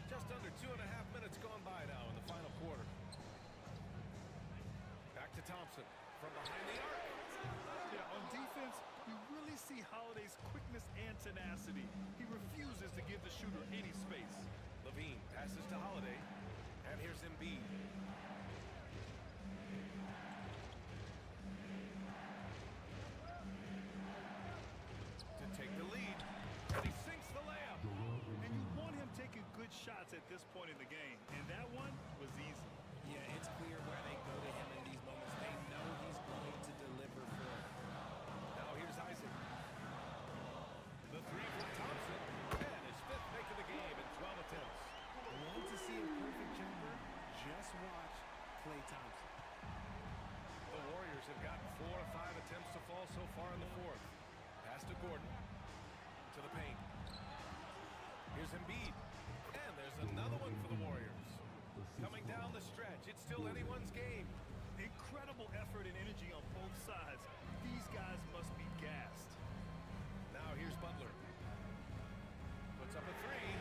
Just under 2.5 minutes gone by now in the final quarter. Back to Thompson from behind the arc. Yeah, on defense, we really see Holiday's quickness and tenacity. He refuses to give the shooter any space. LaVine passes to Holiday. And here's Embiid. To take the lead. And he sinks the layup. And you want him taking good shots at this point in the game. And that one was easy. Yeah, it's clear where they go to him in these moments. They know he's going to deliver for them. Now here's Isaac. The three from Thompson. And his fifth make of the game in 12 attempts. Want to see a perfect jumper? Just watch Klay Thompson. The Warriors have gotten 4 of 5 attempts to fall so far in the fourth. Pass to Gordon. To the paint. Here's Embiid. And there's another one for the Warriors. Coming down the stretch, it's still anyone's game. Incredible effort and energy on both sides. These guys must be gassed. Now here's Butler. Puts up a three.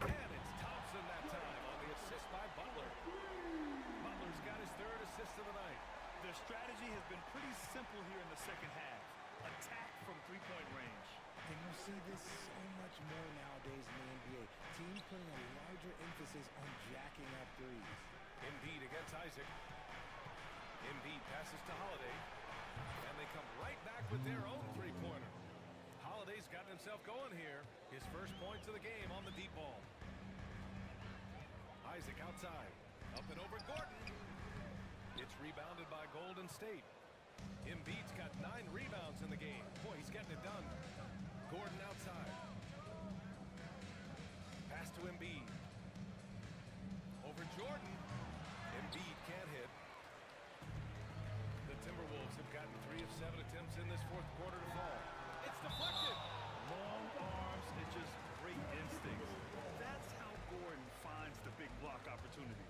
And it's Thompson that time on the assist by Butler. Butler's got his third assist of the night. Their strategy has been pretty simple here in the second half. Attack from three-point range. And you see this so much more nowadays in the NBA. Teams putting a larger emphasis on jacking up threes. Embiid against Isaac. Embiid passes to Holiday. And they come right back with their own three-pointer. Holiday's gotten himself going here. His first points of the game on the deep ball. Isaac outside. Up and over Gordon. rebounded by Golden State. Embiid's got 9 rebounds in the game. Boy, he's getting it done. Gordon outside. Pass to Embiid. Over Jordan. Embiid can't hit. The Timberwolves have gotten 3 of 7 attempts in this fourth quarter to fall. It's deflected. Long arms and just great instincts. That's how Gordon finds the big block opportunity.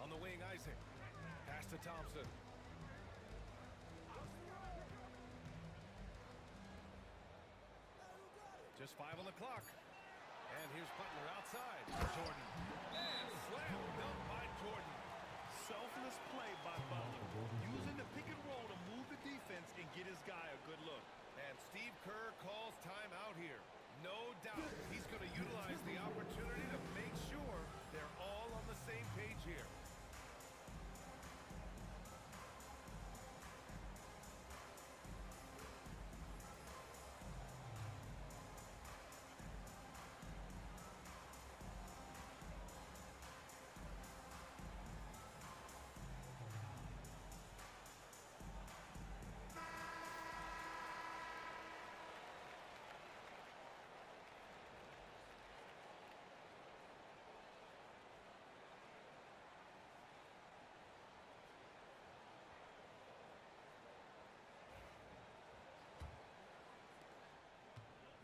On the wing, Isaac. Pass to Thompson. Just 5 on the clock. And here's Butler outside. Jordan. And slam dunk by Jordan. Selfless play by Butler. Using the pick and roll to move the defense and get his guy a good look. And Steve Kerr calls timeout here. No doubt he's going to utilize the opportunity to make sure they're all on the same page here.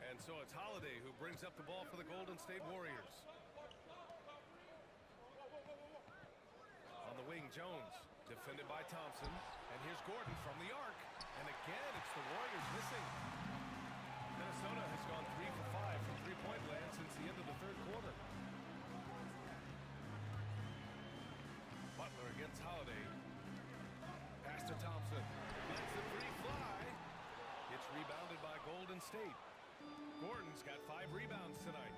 And so it's Holiday who brings up the ball for the Golden State Warriors. On the wing, Jones, defended by Thompson. And here's Gordon from the arc. And again, it's the Warriors missing. Minnesota has gone 3 for 5 from three-point land since the end of the third quarter. Butler against Holiday. Pass to Thompson. Lets the three fly. It's rebounded by Golden State. Gordon's got 5 rebounds tonight.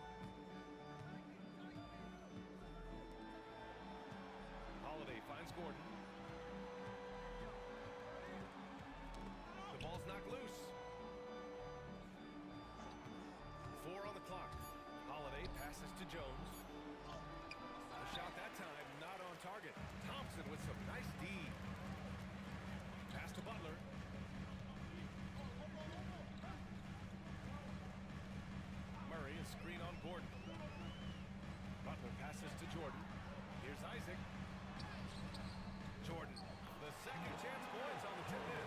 Holiday finds Gordon. The ball's knocked loose. 4 on the clock. Holiday passes to Jones. The shot that time not on target. Thompson with some nice D. Pass to Butler. Murray, a screen on Gordon. Butler passes to Jordan. Here's Isaac. Jordan, the second chance points on the tip-in.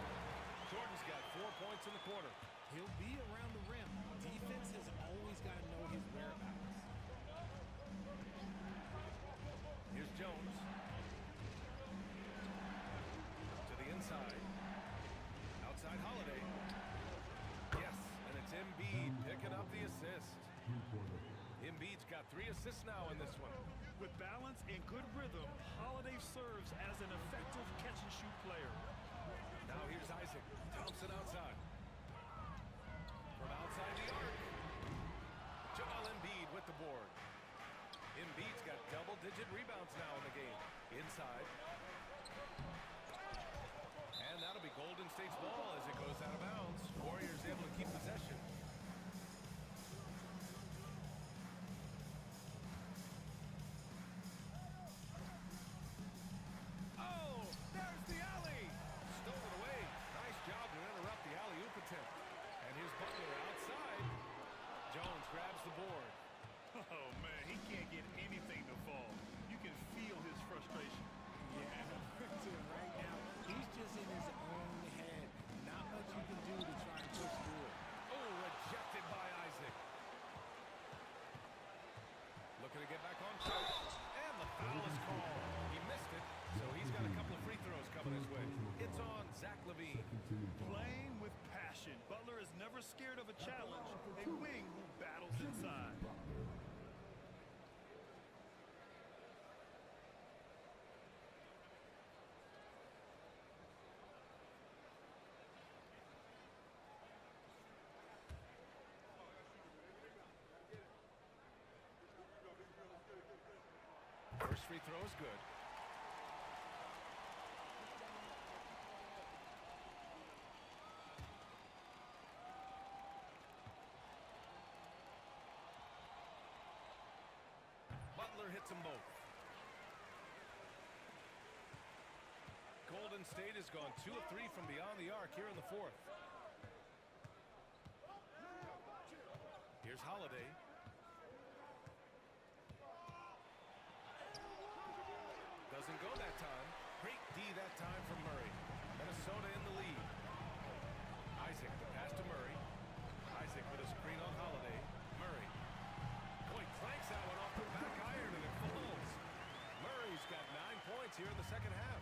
Jordan's got 4 points in the quarter. He'll be around the rim. Defense has always got to know his whereabouts. Here's Jones. To the inside. Outside Holiday. Yes, and it's Embiid picking up the assist. Embiid's got 3 assists now in this one. With balance and good rhythm, Holiday serves as an effective catch-and-shoot player. Now here's Isaac. Thompson outside. From outside the arc. Joel Embiid with the board. Embiid's got double-digit rebounds now in the game. Inside. And that'll be Golden State's ball as it goes out of bounds. Warriors able to keep possession. Oh, there's the alley. Stolen away. Nice job to interrupt the alley-oop attempt. And here's Butler outside. Jones grabs the board. Oh, man, he can't get anything to fall. You can feel his frustration. Yeah, right now, he's just in his own head. Not much you can do to try and push through it. Oh, rejected by Isaac. Looking to get back on track. And the foul is called. He missed it, so he's got a couple of free throws coming his way. It's on Zach LaVine. Playing with passion. Butler is never scared of a challenge. A wing who battles inside. First free throw is good. Gets them both. Golden State has gone 2 of 3 from beyond the arc here in the fourth. Here's Holiday. Doesn't go that time. Great D that time from Murray. Minnesota in the lead. Isaac, the pass to Murray. Isaac with a screen on Holiday. Murray. Boy, cranks that one off the back iron and it falls. Murray's got 9 points here in the second half.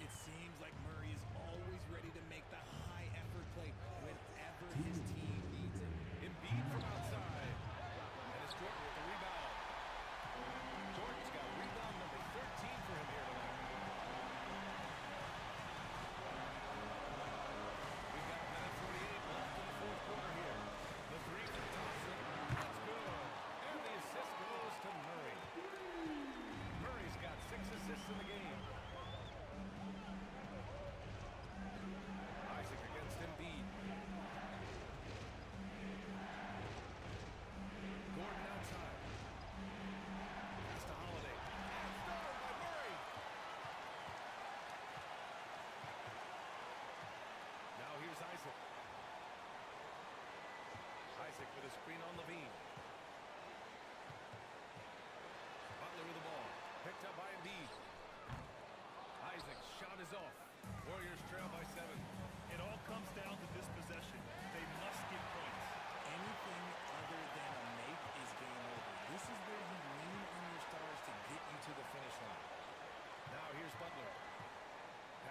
It seems like Murray is always ready to make the high-effort play whenever his team needs it. Embiid from outside. And it's Jordan with the rebound. Jordan's got rebound number 13 for him here tonight. We've got a minute 48 left in the fourth quarter here. The three from Thompson. That's good. And the assist goes to Murray. Murray's got 6 assists in the game. Isaac against Embiid. Gordon outside. Pass to Holiday. And stolen by Murray. Now here's Isaac. Isaac with a screen on Levine. Butler with the ball. Picked up by Embiid. Isaac's shot is off. Warriors trail by 7. It all comes down to this possession. They must get points. Anything other than a make is game over. This is where you lean on your stars to get you to the finish line. Now here's Butler.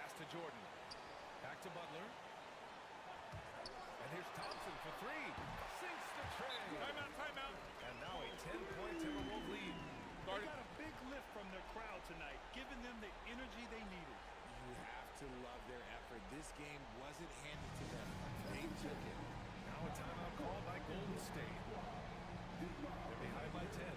Pass to Jordan. Back to Butler. And here's Thompson for 3. Sinks the tray. Timeout. And now a 10-point Timberwolves lead. They got a big lift from their crowd tonight, giving them the energy they needed. You have to love their effort. This game wasn't handed to them. They took it. Now a timeout call by Golden State. They're behind by 10.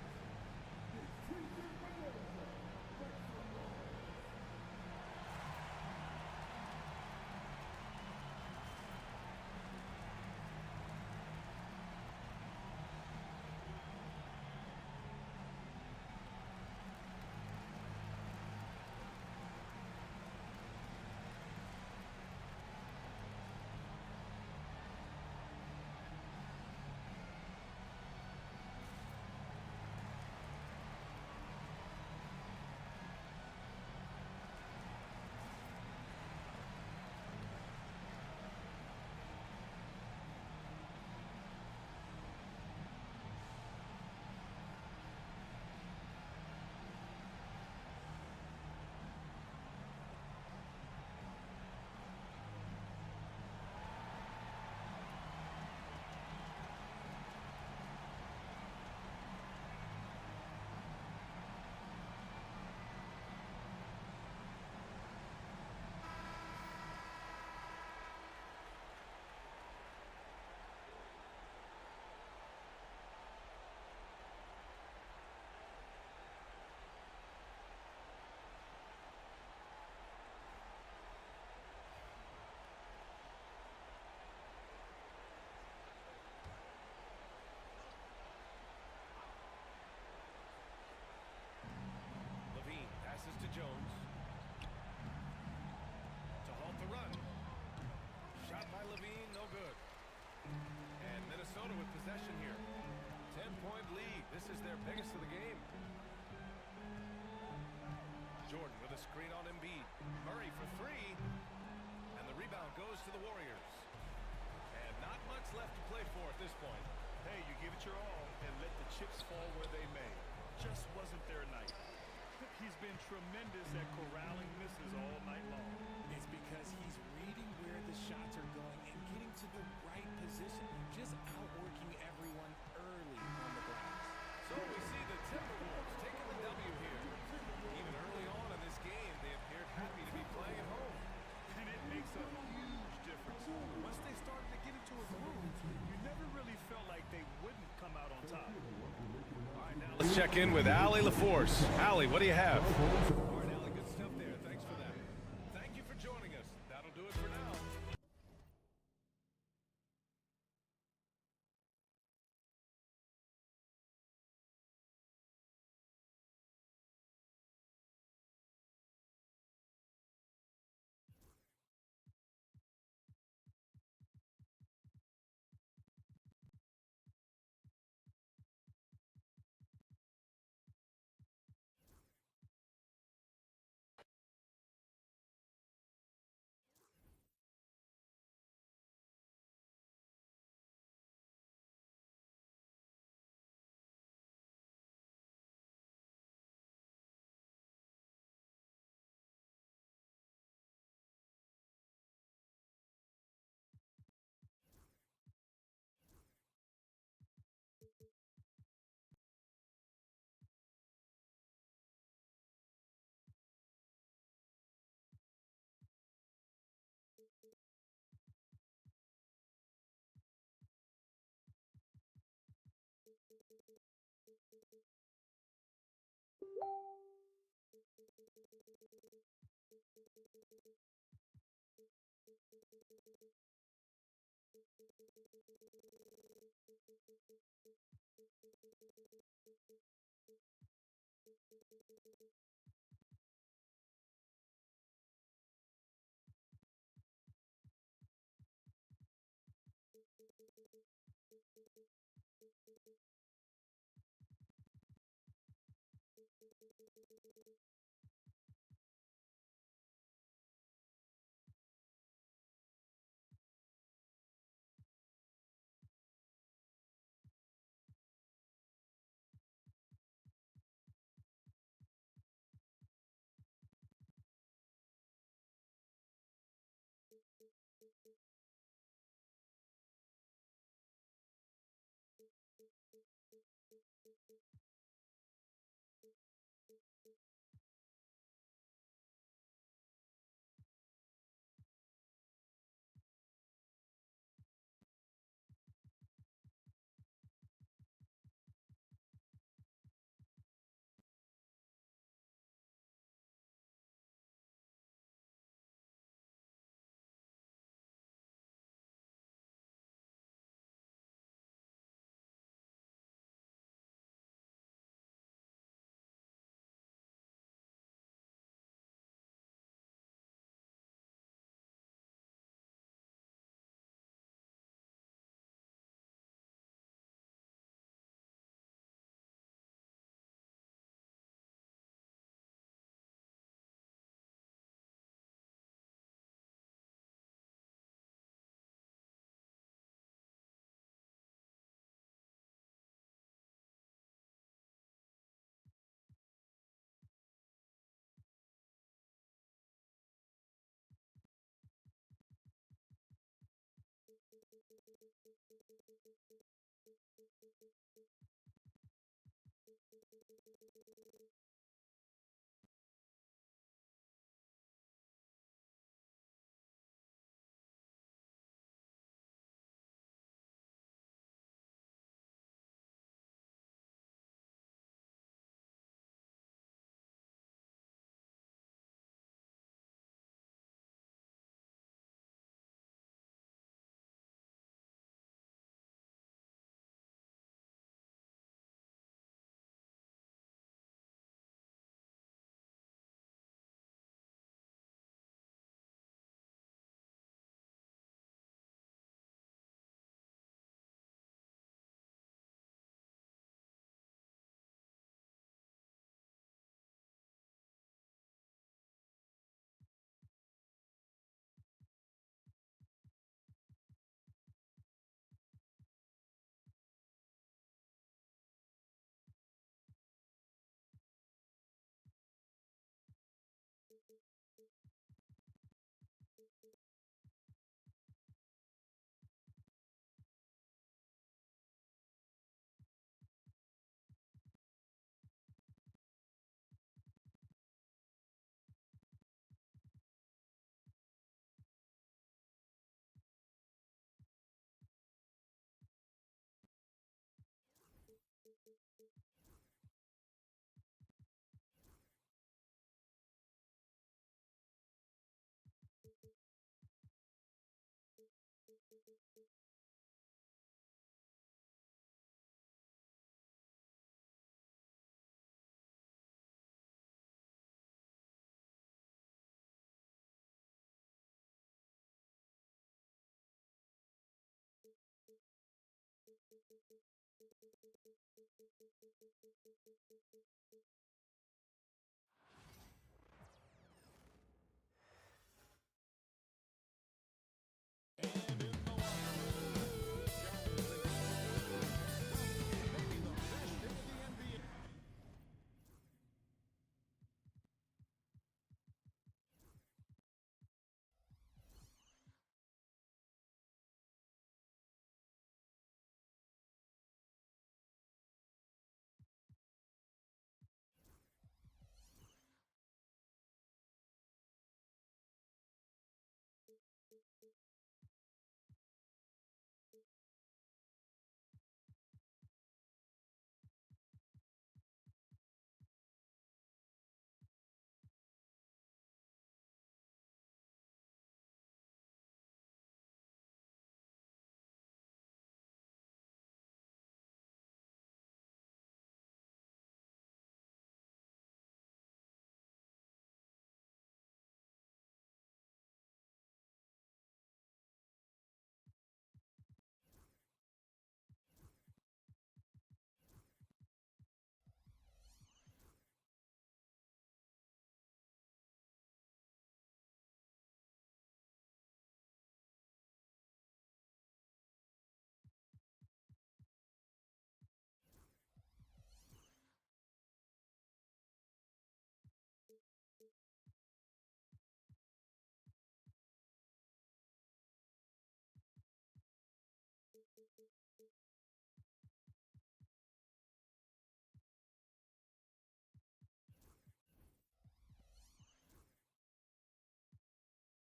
Jones to halt the run. Shot by Levine, no good. And Minnesota with possession here. 10-point lead. This is their biggest of the game. Jordan with a screen on Embiid. Murray for 3. And the rebound goes to the Warriors. And not much left to play for at this point. Hey, you give it your all and let the chips fall where they may. Just wasn't their night. He's been tremendous at corralling misses all night long. It's because he's reading where the shots are going and getting to the right position, just outworking everyone early on the glass. So we see the Timberwolves taking the W here. Even early on in this game, they appeared happy to be playing at home. And it makes a huge difference. Once they started to get into a groove, you never really felt like they wouldn't come out on top. All right, now let's check in with Allie LaForce. Allie, what do you have? All right, Allie, good stuff there. Thanks for that. Thank you for joining us. That'll do it for now.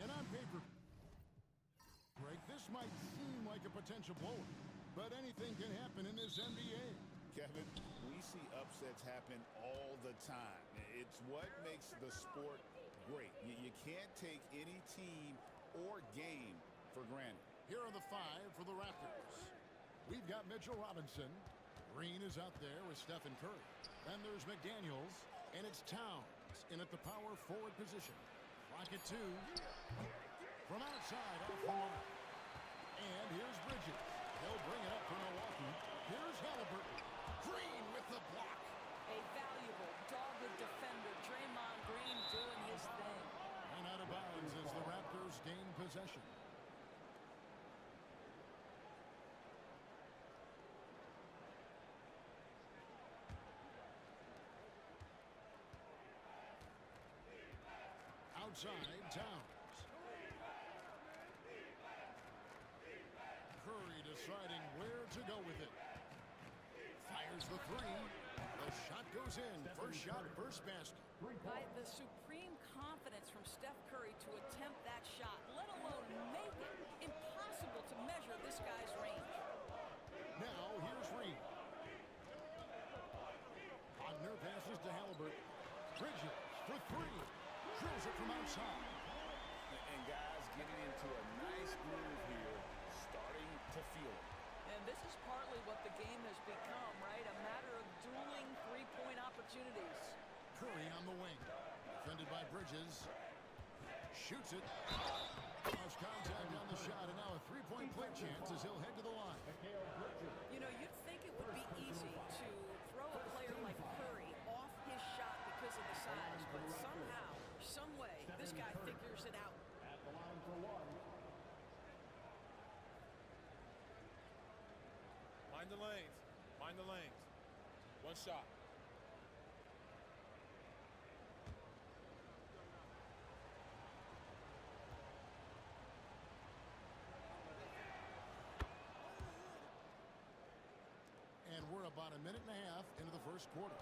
And on paper, Greg, this might seem like a potential blowout, but anything can happen in this NBA. Kevin, we see upsets happen all the time. It's what makes the sport great. You can't take any team or game for granted. Here are the five for the Raptors. We've got Mitchell Robinson. Green is out there with Stephen Curry. Then there's McDaniels, and it's Towns in at the power forward position. Rocket two. From outside off the mark. And here's Bridges. He'll bring it up for Milwaukee. Here's Halliburton. Green with the block. A valuable, dogged defender, Draymond Green doing his thing. And out of bounds as the Raptors gain possession. Outside, Towns. Curry deciding where to go with it. Fires the three. The shot goes in. First shot, first basket. By the supreme confidence from Steph Curry to attempt that shot, let alone make it. Impossible to measure this guy's range. Now, here's Reed. Wagner passes to Halliburton. Bridges for three. Drills it from outside. And guys getting into a nice groove here, starting to feel it. And this is partly what the game has become, right? A matter of dueling three-point opportunities. Curry on the wing. Defended by Bridges. Shoots it. Lost contact on the shot, and now a three-point play chance as he'll head to the line. You know, you'd think it would be easy to throw a player like Curry off his shot because of the size, but somehow, some way, this guy figures it out. At the line for one. Mind the lanes. Mind the lanes. One shot. And we're about a minute and a half into the first quarter.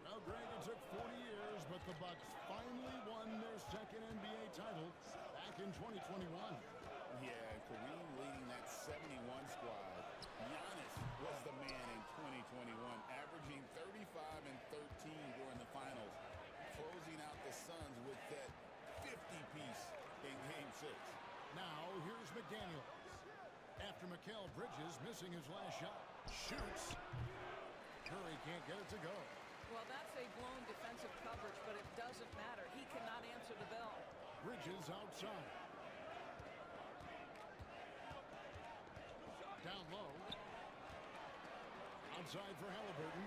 Well, Greg, it took 40 years, but the Bucks finally won their second NBA title back in 2021. Yeah, Kareem leading that 71 squad. Giannis was the man in 2021, averaging 35 and 13 during the finals, closing out the Suns with that 50-piece in Game 6. Now, here's McDaniels. After Mikal Bridges missing his last shot. Shoots. Curry can't get it to go. Well, that's a blown defensive coverage, but it doesn't matter. He cannot answer the bell. Bridges outside. Down low. Outside for Halliburton.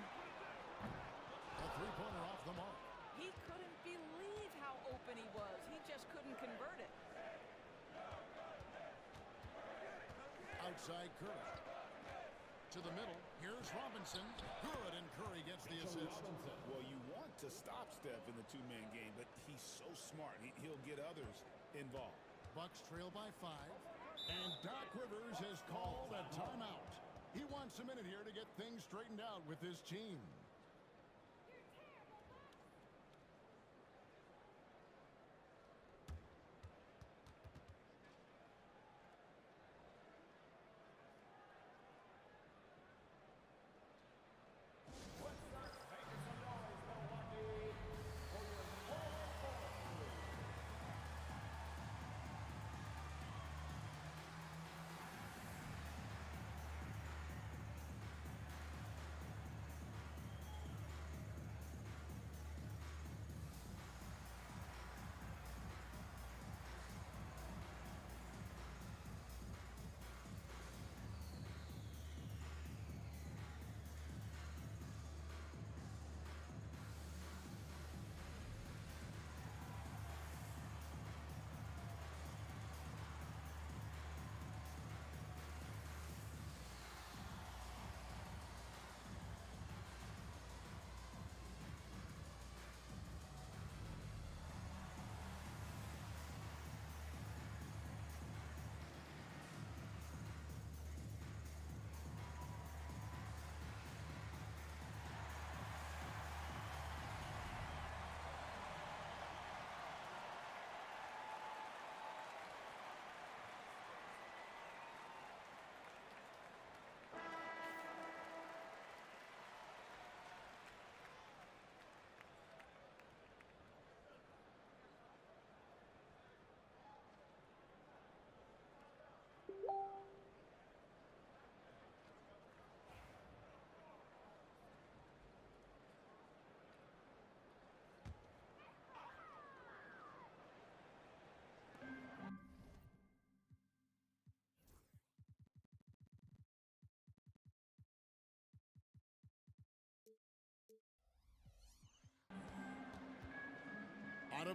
A three-pointer off the mark. He couldn't believe how open he was. He just couldn't convert it. Outside Curry. To the middle. Here's Robinson. Good, and Curry gets the assist. Well, you want to stop Steph in the two-man game, but he's so smart. He'll get others involved. Bucks trail by 5. And Doc Rivers has called a timeout. He wants a minute here to get things straightened out with his team.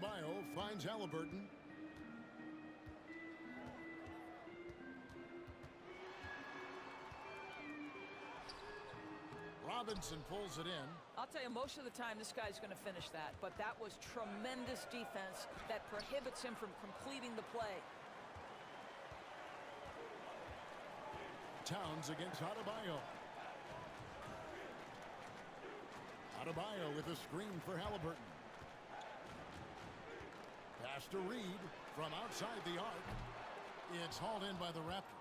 Adebayo finds Halliburton. Robinson pulls it in. I'll tell you, most of the time this guy's going to finish that, but that was tremendous defense that prohibits him from completing the play. Towns against Adebayo. Adebayo with a screen for Halliburton. Pass to Reed from outside the arc. It's hauled in by the Raptors.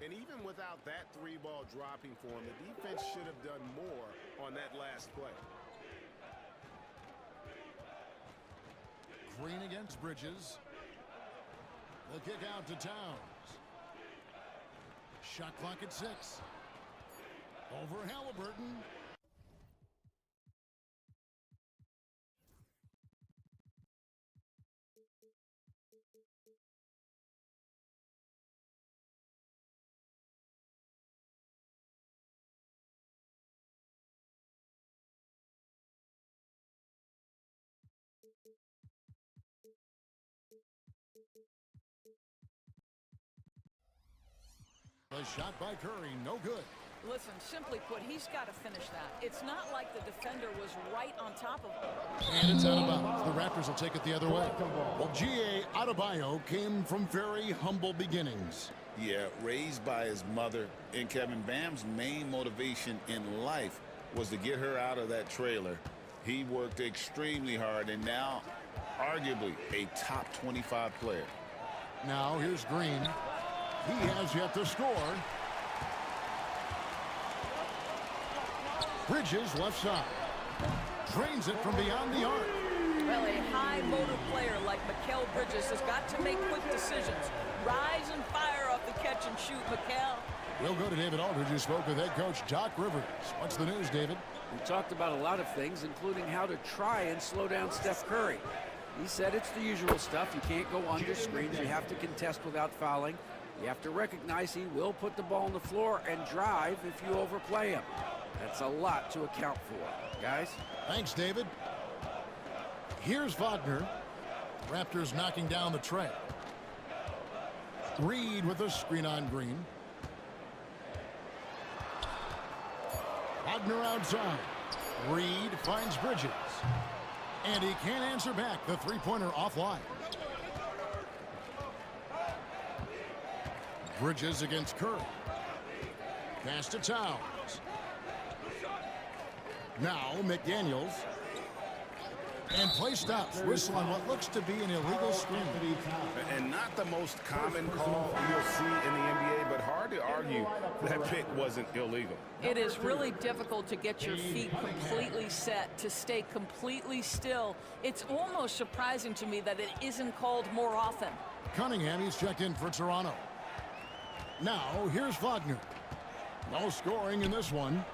And even without that three-ball dropping for him, the defense should have done more on that last play. Green against Bridges. The kick out to Towns. Shot clock at 6. Over Halliburton. The shot by Curry, no good. Listen, simply put, he's got to finish that. It's not like the defender was right on top of him. And it's out of bounds. The Raptors will take it the other way. Well, G.A. Adebayo came from very humble beginnings. Yeah, raised by his mother. And Kevin, Bam's main motivation in life was to get her out of that trailer. He worked extremely hard and now arguably a top 25 player. Now here's Green. He has yet to score. Bridges left side. Drains it from beyond the arc. Well, a high motor player like Mikal Bridges has got to make quick decisions. Rise and fire off the catch and shoot, Mikal. We'll go to David Aldridge, who spoke with head coach Doc Rivers. What's the news, David? We talked about a lot of things, including how to try and slow down Steph Curry. He said it's the usual stuff. You can't go under screens. You have to contest without fouling. You have to recognize he will put the ball on the floor and drive if you overplay him. That's a lot to account for, guys. Thanks, David. Here's Wagner. Raptors knocking down the tray. Reed with a screen on Green. Wagner outside. Reed finds Bridges. And he can't answer back. The three-pointer offline. Bridges against Curry. Pass to Towns. Now McDaniels. And play stops. Whistle on what looks to be an illegal screen. And not the most common call you'll see in the NBA, but hard to argue that pick wasn't illegal. It is really difficult to get your feet completely set, to stay completely still. It's almost surprising to me that it isn't called more often. Cunningham, he's checked in for Toronto. Now, here's Wagner. No scoring in this one.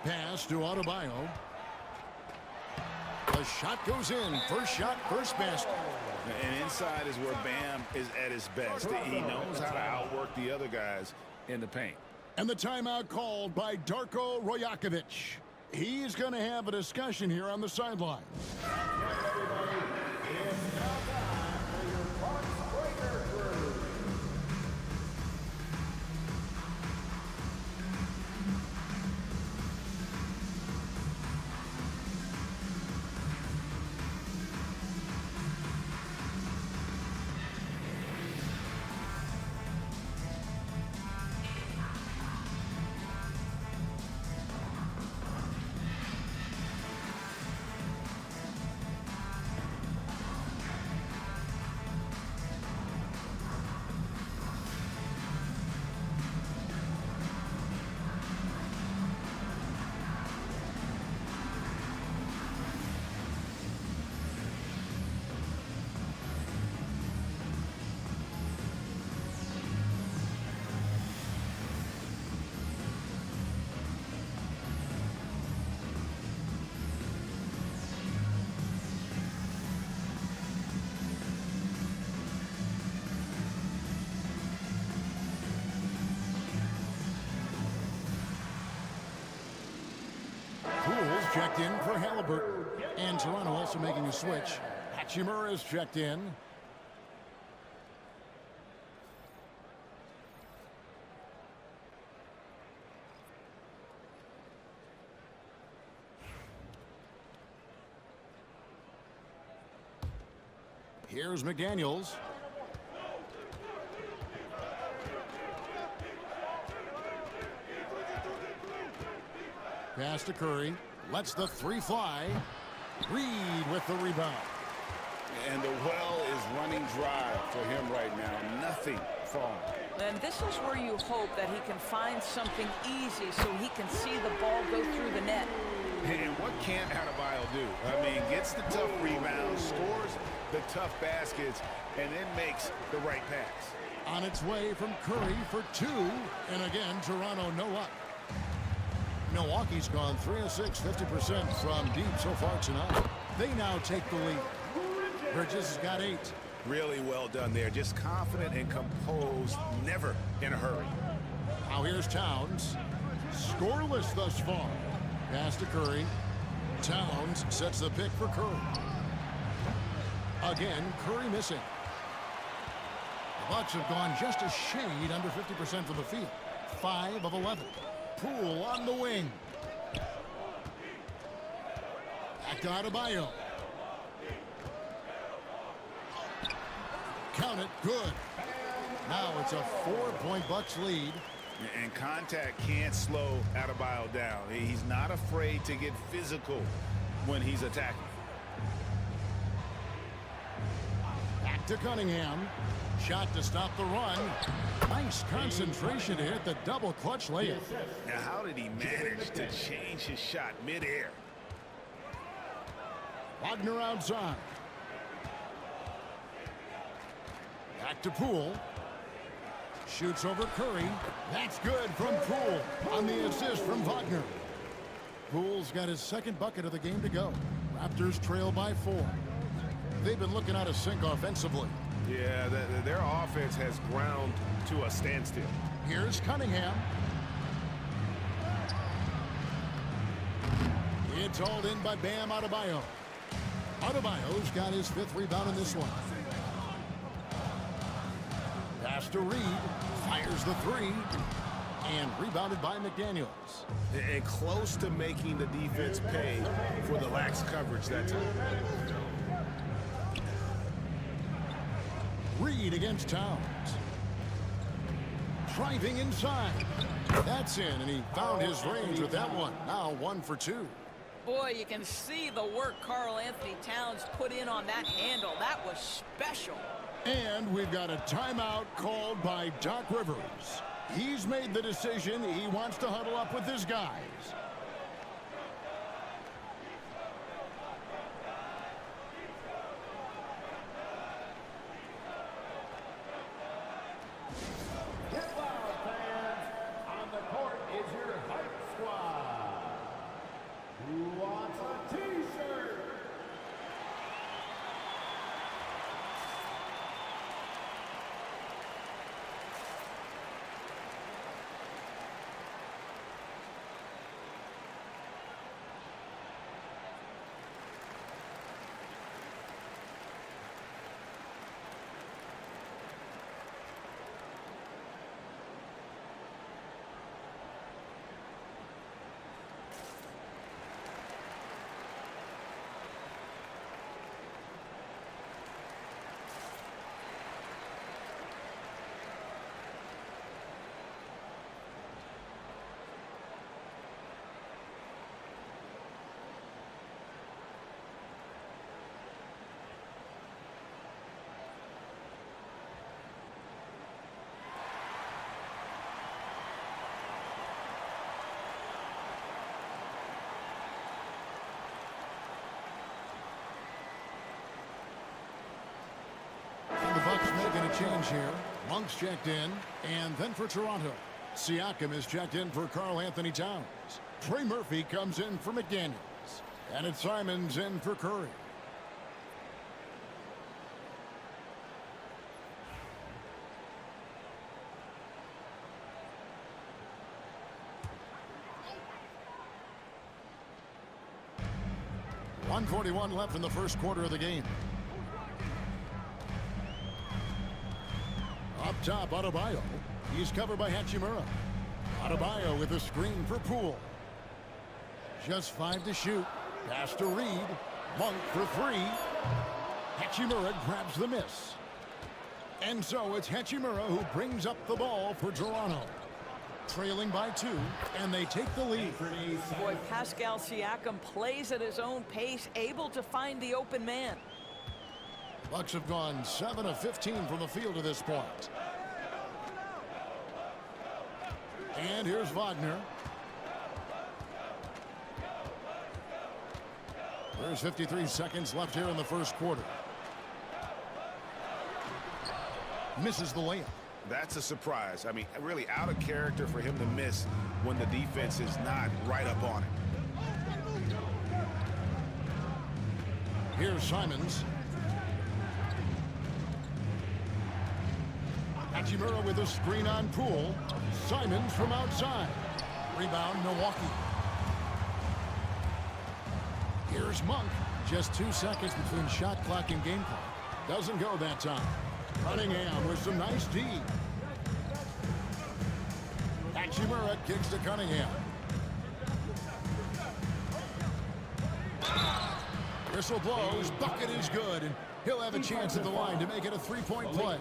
Pass to Adebayo. The shot goes in. First shot, first basket. And inside is where Bam is at his best. He knows how to outwork the other guys in the paint. And the timeout called by Darko Rajakovic. He's going to have a discussion here on the sideline. checked in for Halliburton. And Toronto also making a switch. Hachimura is checked in. Here's McDaniels. Pass to Curry. Lets the three fly. Reed with the rebound. And the well is running dry for him right now. Nothing falling. And this is where you hope that he can find something easy so he can see the ball go through the net. And what can't Adebayo do? I mean, gets the tough rebounds, scores the tough baskets, and then makes the right pass. On its way from Curry for two. And again, Toronto no up. Milwaukee's gone 3 of 6, 50% from deep so far tonight. They now take the lead. Bridges has got 8. Really well done there. Just confident and composed, never in a hurry. Now here's Towns. Scoreless thus far. Pass to Curry. Towns sets the pick for Curry. Again, Curry missing. The Bucks have gone just a shade under 50% from the field. 5 of 11. Poole on the wing. Back to Adebayo. Count it, good. Now it's a 4-point Bucks lead. And contact can't slow Adebayo down. He's not afraid to get physical when he's attacking. Back to Cunningham. Shot to stop the run. Nice concentration to hit the double clutch layup. Now, how did he manage to change his shot midair? Wagner outside. Back to Poole. Shoots over Curry. That's good from Poole on the assist from Wagner. Poole's got his second bucket of the game to go. Raptors trail by 4. They've been looking out of sync offensively. Yeah, their offense has ground to a standstill. Here's Cunningham. It's hauled in by Bam Adebayo. Adebayo's got his 5th rebound in this one. Pass to Reed. Fires the 3. And rebounded by McDaniels. And close to making the defense pay for the lax coverage that time. Reed against Towns. Driving inside. That's in, and he found his range with that one. Now 1 for 2. Boy, you can see the work Karl Anthony Towns put in on that handle. That was special. And we've got a timeout called by Doc Rivers. He's made the decision he wants to huddle up with his guys. And the Bucks making a change here. Monk's checked in, and then for Toronto, Siakam is checked in for Karl Anthony Towns. Trey Murphy comes in for McDaniels, and it's Simons in for Curry. 1:41 left in the first quarter of the game. Up top, Adebayo. He's covered by Hachimura. Adebayo with a screen for Poole. Just 5 to shoot. Pass to Reed. Monk for 3. Hachimura grabs the miss. And so it's Hachimura who brings up the ball for Toronto. Trailing by 2, and they take the lead. Boy, Pascal Siakam plays at his own pace, able to find the open man. Bucks have gone 7 of 15 from the field to this point. And here's Wagner. There's 53 seconds left here in the first quarter. Misses the layup. That's a surprise. I mean, really out of character for him to miss when the defense is not right up on it. Here's Simons. Hachimura with a screen on Poole. Simons from outside. Rebound, Milwaukee. Here's Monk. Just 2 seconds between shot clock and game clock. Doesn't go that time. Cunningham with some nice D. Hachimura kicks to Cunningham. Whistle blows. Bucket is good, and he'll have a chance at the line to make it a 3-point play.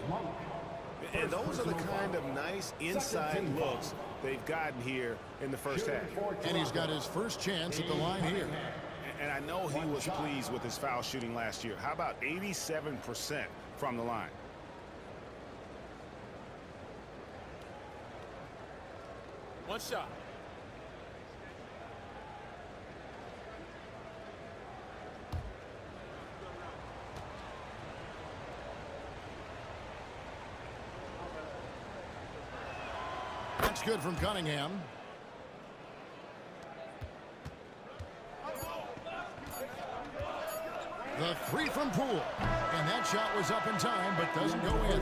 And those are the kind of nice inside looks they've gotten here in the first half. And he's got his first chance at the line here. And I know he was pleased with his foul shooting last year. How about 87% from the line? One shot. That's good from Cunningham. The 3 from Poole. And that shot was up in time, but doesn't go in.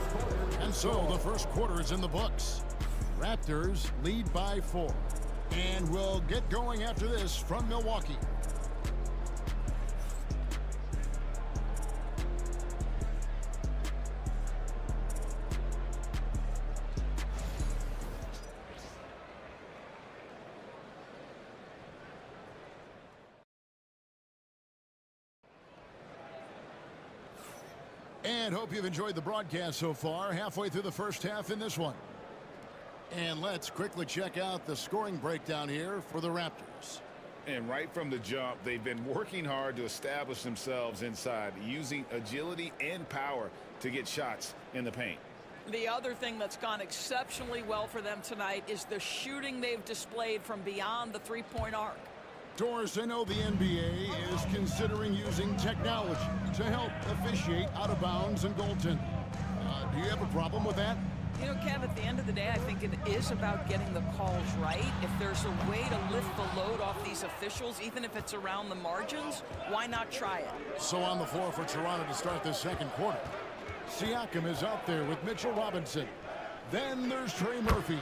And so the first quarter is in the books. Raptors lead by 4. And we'll get going after this from Milwaukee. And hope you've enjoyed the broadcast so far. Halfway through the first half in this one. And let's quickly check out the scoring breakdown here for the Raptors. And right from the jump, they've been working hard to establish themselves inside, using agility and power to get shots in the paint. The other thing that's gone exceptionally well for them tonight is the shooting they've displayed from beyond the three-point arc. Doris, I know the NBA is considering using technology to help officiate out of bounds and goaltending. Do you have a problem with that? You know, Kev, at the end of the day, I think it is about getting the calls right. If there's a way to lift the load off these officials, even if it's around the margins, why not try it? So on the floor for Toronto to start this second quarter. Siakam is out there with Mitchell Robinson. Then there's Trey Murphy.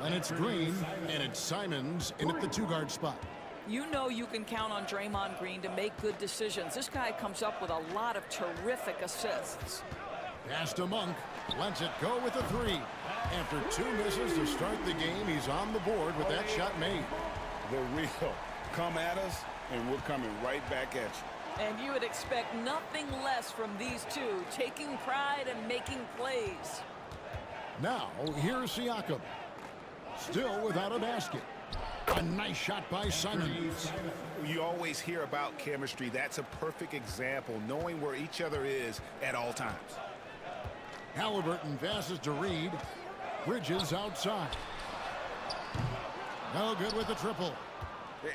Then it's Green, and it's Simons in at the 2-guard spot. You know you can count on Draymond Green to make good decisions. This guy comes up with a lot of terrific assists. Pass to Monk. Lets it go with a 3. After 2 misses to start the game, he's on the board with that shot made. The real come at us, and we're coming right back at you. And you would expect nothing less from these two, taking pride and making plays. Now, here's Siakam. Still without a basket. A nice shot by Simons. You always hear about chemistry. That's a perfect example, knowing where each other is at all times. Halliburton passes to Reed. Bridges outside. No good with the triple.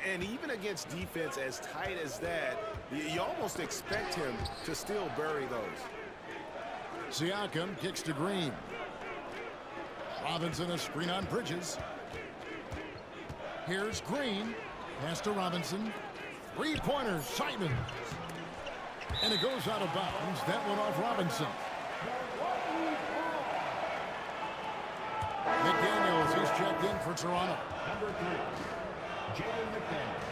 And even against defense as tight as that, you almost expect him to still bury those. Siakam kicks to Green. Robinson a screen on Bridges. Here's Green. Pass to Robinson. 3-pointer, Simons. And it goes out of bounds. That one off Robinson. McDaniels, he's checked in for Toronto. Number 3, Jaden McDaniels.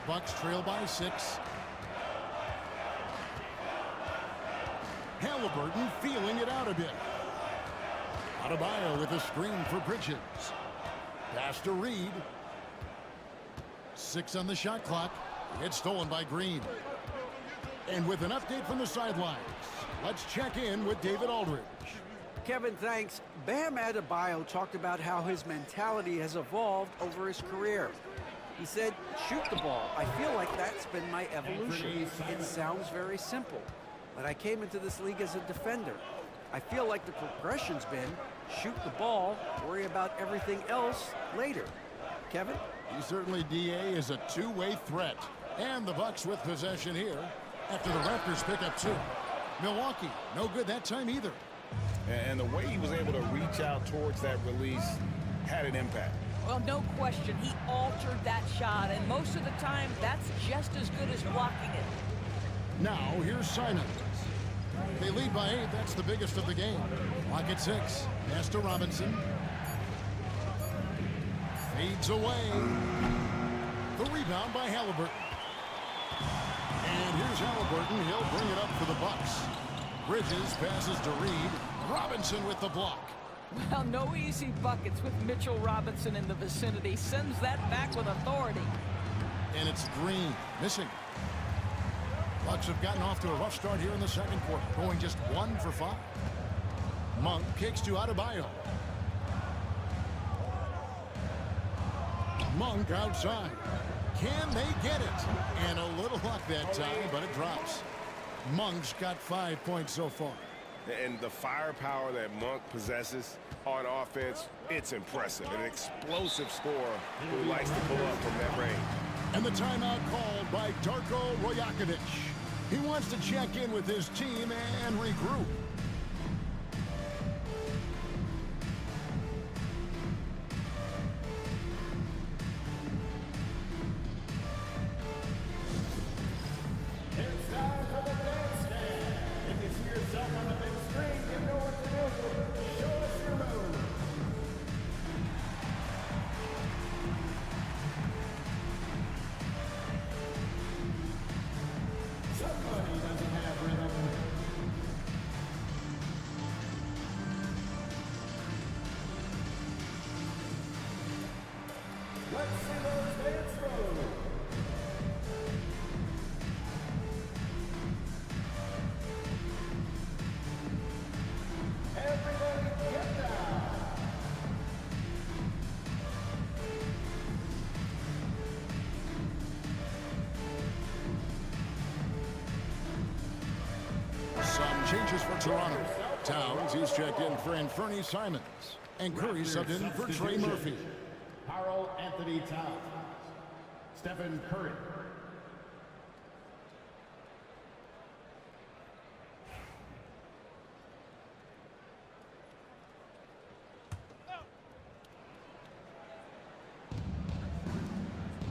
Bucks trail by 6. Halliburton feeling it out a bit. Adebayo with a screen for Bridges. Pass to Reed. 6 on the shot clock. It's stolen by Green. And with an update from the sidelines, let's check in with David Aldridge. Kevin, thanks. Bam Adebayo talked about how his mentality has evolved over his career. He said, shoot the ball. I feel like that's been my evolution. It sounds very simple, but I came into this league as a defender. I feel like the progression's been shoot the ball, worry about everything else later. Kevin? He certainly, DA, is a two-way threat. And the Bucks with possession here after the Raptors pick up 2. Milwaukee, no good that time either. And the way he was able to reach out towards that release had an impact. Well, no question. He altered that shot, and most of the time, that's just as good as blocking it. Now, here's Simons. They lead by 8. That's the biggest of the game. Clock at 6. Pass to Robinson. Fades away. The rebound by Halliburton. And here's Halliburton. He'll bring it up for the Bucks. Bridges passes to Reed. Robinson with the block. Well, no easy buckets with Mitchell Robinson in the vicinity. Sends that back with authority. And it's Green missing. Bucks have gotten off to a rough start here in the second quarter, going just 1 for 5. Monk kicks to Adebayo. Monk outside. Can they get it? And a little luck that time, but it drops. Monk's got 5 points so far. And the firepower that Monk possesses on offense, it's impressive. An explosive scorer who likes to pull up from that range. And the timeout called by Darko Rajakovic. He wants to check in with his team and regroup. It's time for the dance stand. If you see yourself on the big screen, you know what to do. Show us your move. Somebody doesn't have rhythm. Let's see those dance moves. Everybody get down. Some changes for Toronto. Towns, he's checked in for Anthony Simons. And Curry subbed in for Trey Murphy. Karl Anthony Towns. Stephen Curry.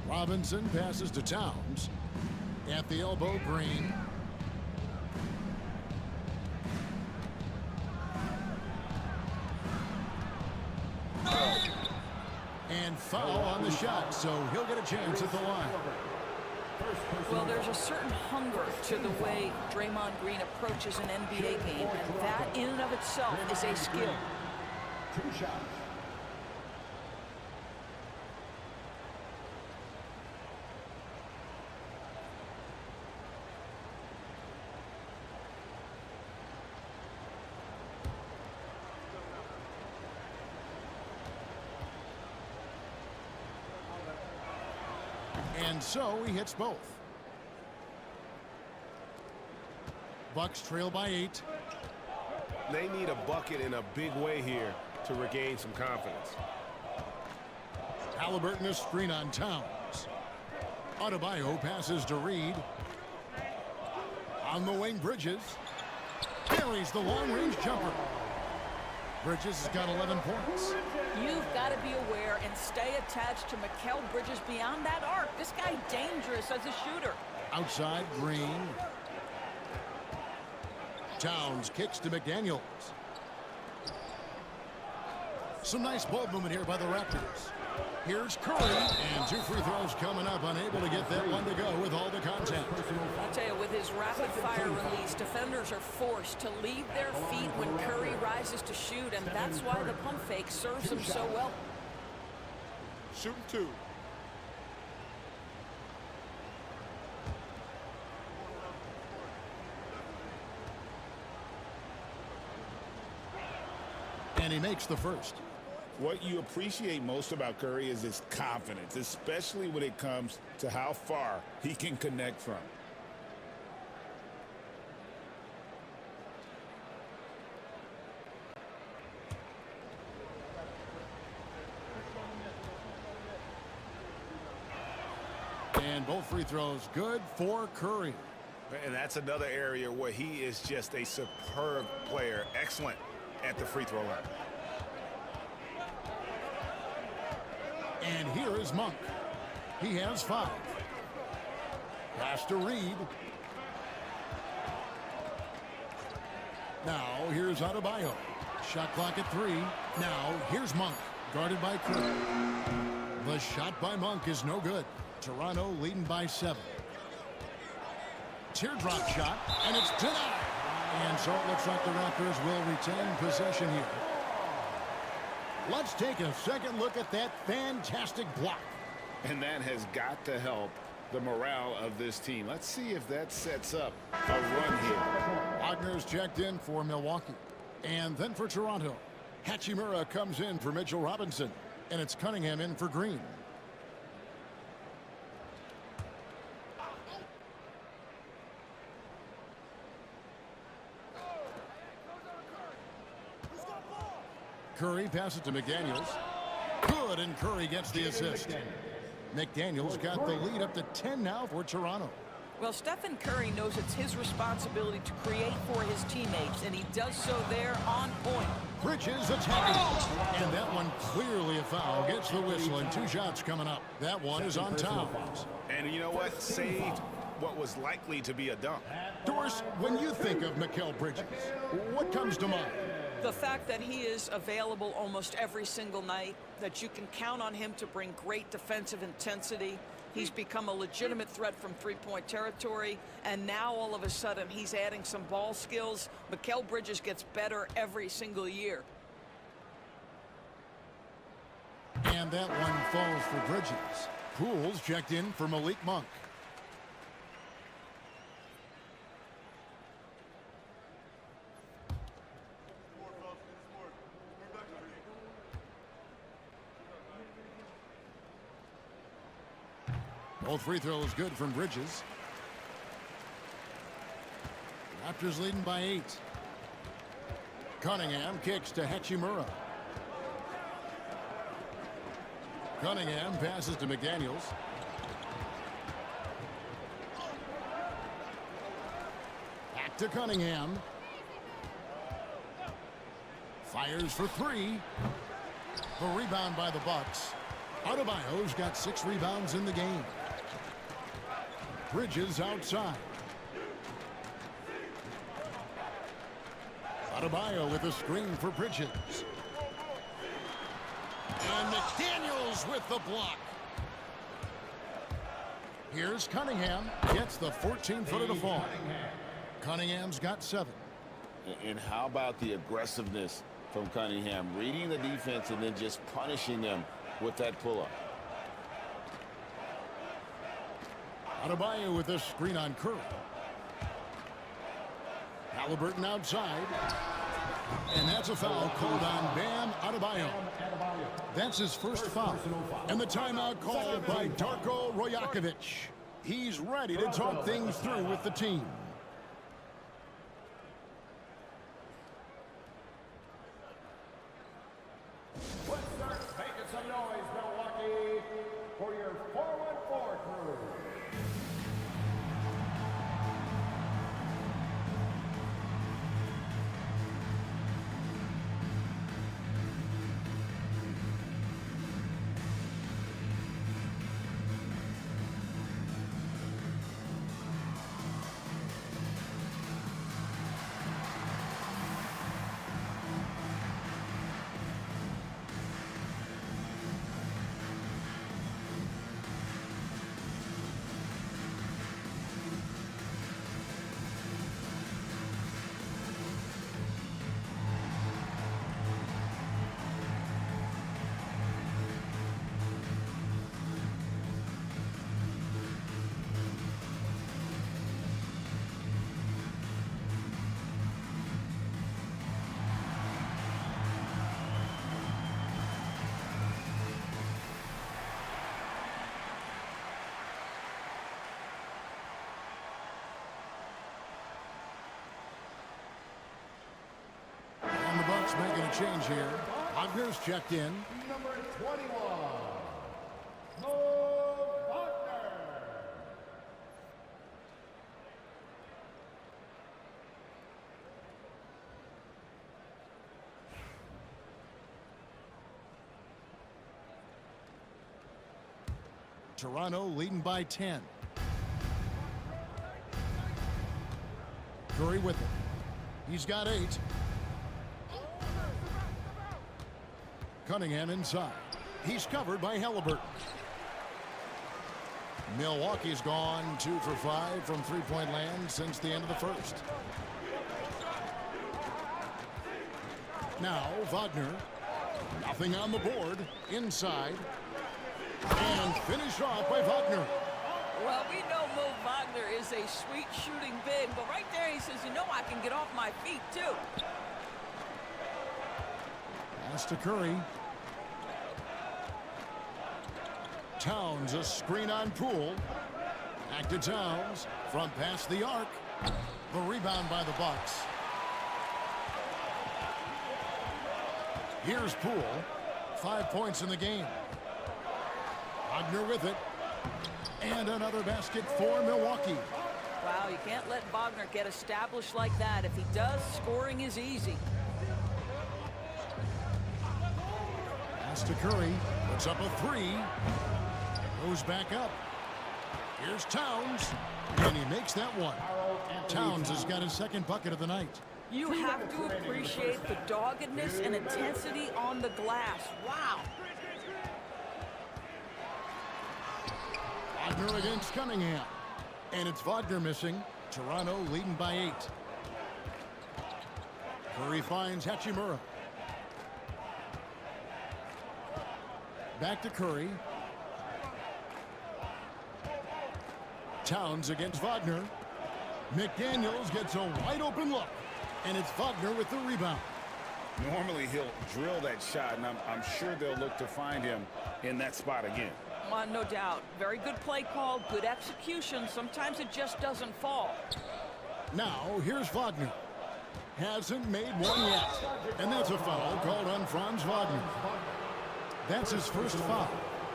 Robinson passes to Towns. At the elbow, Green. And foul on the shot, so he'll get a chance at the line. Well, there's a certain hunger to the way Draymond Green approaches an NBA game, and that in and of itself is a skill. 2 shots. And so he hits both. Bucks trail by 8. They need a bucket in a big way here to regain some confidence. Halliburton a screen on Towns. Adebayo passes to Reed. On the wing, Bridges. Carries the long-range jumper. Bridges has got 11 points. You've got to be aware and stay attached to Mikal Bridges beyond that arc. This guy dangerous as a shooter. Outside, Green. Towns kicks to McDaniels. Some nice ball movement here by the Raptors. Here's Curry, and 2 free throws coming up, unable to get that one to go with all the contact. I'll tell you, with his rapid-fire release, defenders are forced to leave their feet when Curry rises to shoot, and that's why the pump fake serves him so well. Shooting 2. And he makes the first. What you appreciate most about Curry is his confidence, especially when it comes to how far he can connect from. And both free throws good for Curry. And that's another area where he is just a superb player, excellent at the free throw line. And here is Monk. He has 5. Pass to Reed. Now here's Adebayo. Shot clock at 3. Now here's Monk, guarded by Curry. The shot by Monk is no good. Toronto leading by 7. Teardrop shot, and it's denied. And so it looks like the Raptors will retain possession here. Let's take a second look at that fantastic block. And that has got to help the morale of this team. Let's see if that sets up a run here. Wagner's checked in for Milwaukee. And then for Toronto, Hachimura comes in for Mitchell Robinson. And it's Cunningham in for Green. Curry passes to McDaniels. Good, and Curry gets the assist. McDaniels got the lead up to 10 now for Toronto. Well, Stephen Curry knows it's his responsibility to create for his teammates, and he does so there on point. Bridges attacking. And that one clearly a foul. Gets the whistle, and 2 shots coming up. That one is on Towns. And you know what? Saved what was likely to be a dunk. Doris, when you think of Mikal Bridges, what comes to mind? The fact that he is available almost every single night, that you can count on him to bring great defensive intensity. He's become a legitimate threat from three-point territory, and now all of a sudden he's adding some ball skills. Mikal Bridges gets better every single year. And that one falls for Bridges. Pools checked in for Malik Monk. Both free throws good from Bridges. Raptors leading by 8. Cunningham kicks to Hachimura. Cunningham passes to McDaniels. Back to Cunningham. Fires for 3. The rebound by the Bucks. Adebayo's got 6 rebounds in the game. Bridges outside. Adebayo with a screen for Bridges. And McDaniels with the block. Here's Cunningham. Gets the 14-footer to fall. Cunningham's got 7. And how about the aggressiveness from Cunningham? Reading the defense and then just punishing them with that pull-up. Adebayo with a screen on Curry. Halliburton outside. And that's a foul called on Bam Adebayo. That's his first foul. And the timeout called by Darko Rajakovic. He's ready to talk things through with the team. Let's start making some noise, Milwaukee, for your 4-1-4 crew. making a change here. Wagner's checked in. Number 21, Mo Wagner. Toronto leading by 10. Curry with it. He's got 8. Cunningham inside. He's covered by Halliburton. Milwaukee's gone 2 for 5 from three-point land since the end of the first. Now Wagner. Nothing on the board. Inside. And finished off by Wagner. Well, we know Mo Wagner is a sweet shooting big, but right there he says, you know, I can get off my feet too. Pass to Curry. Towns, a screen on Poole. Back to Towns from past the arc. The rebound by the Bucks. Here's Poole. 5 points in the game. Wagner with it. And another basket for Milwaukee. Wow, you can't let Wagner get established like that. If he does, scoring is easy. Pass to Curry. Puts up a 3. Goes back up. Here's Towns. And he makes that one. Towns has got his second bucket of the night. You have to appreciate the doggedness and intensity on the glass. Wow. Wagner against Cunningham. And it's Wagner missing. Toronto leading by 8. Curry finds Hachimura. Back to Curry. Towns against Wagner. McDaniels gets a wide open look. And it's Wagner with the rebound. Normally he'll drill that shot, and I'm sure they'll look to find him in that spot again. No doubt. Very good play call, good execution. Sometimes it just doesn't fall. Now, here's Wagner. Hasn't made one yet. And that's a foul called on Franz Wagner. That's his first foul.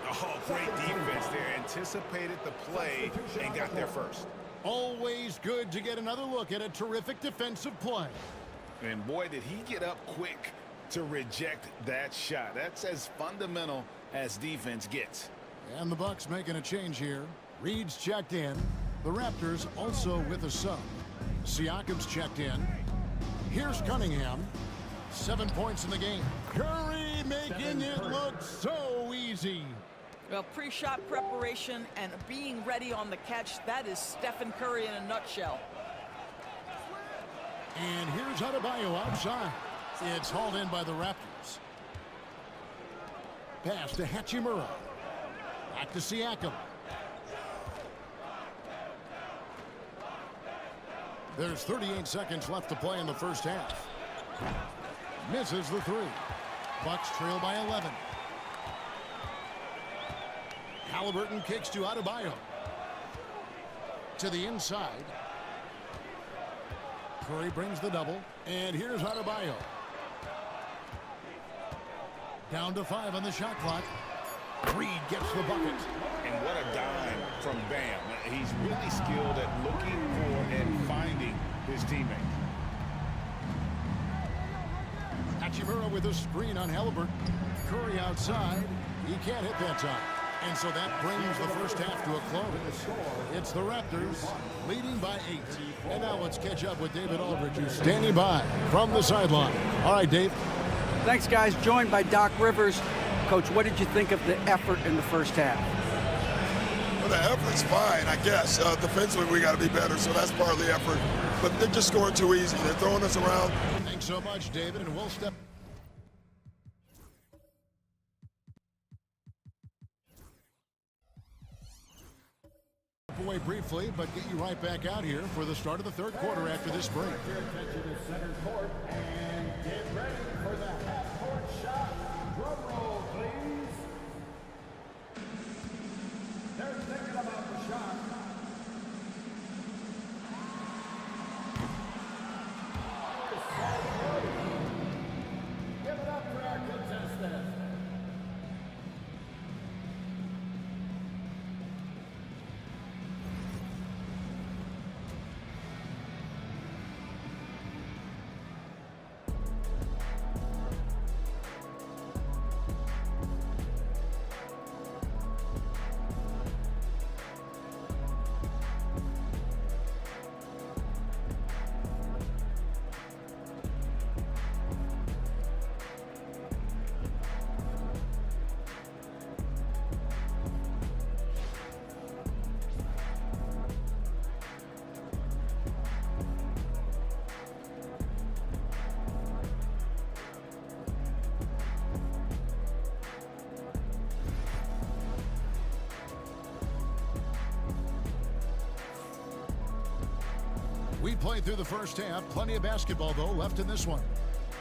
Oh, great defense there. Anticipated the play and got there first. Always good to get another look at a terrific defensive play. And boy, did he get up quick to reject that shot. That's as fundamental as defense gets. And the Bucks making a change here. Reed's checked in. The Raptors also with a sub. Siakam's checked in. Here's Cunningham. 7 points in the game. Curry making it look so easy. Well, pre-shot preparation and being ready on the catch, that is Stephen Curry in a nutshell. And here's Adebayo outside. It's hauled in by the Raptors. Pass to Hachimura. Back to Siakam. There's 38 seconds left to play in the first half. Misses the 3. Bucks trail by 11. Halliburton kicks to Adebayo. To the inside. Curry brings the double. And here's Adebayo. Down to 5 on the shot clock. Reed gets the bucket. And what a dime from Bam. He's really skilled at looking for and finding his teammates. Hachimura with a screen on Halliburton. Curry outside. He can't hit that time. And so that brings the first half to a close. It's the Raptors leading by 8. And now let's catch up with David Aldridge, who's standing by from the sideline. All right, Dave. Thanks, guys. Joined by Doc Rivers. Coach, what did you think of the effort in the first half? Well, the effort's fine, I guess. Defensively, we got to be better, so that's part of the effort. But they're just scoring too easy. They're throwing us around. Thanks so much, David, and we'll step away briefly, but get you right back out here for the start of the third quarter after this break. Your attention to center court and get ready for the half-court shot. Drum roll, please. They're thinking about the shot. We played through the first half. Plenty of basketball, though, left in this one.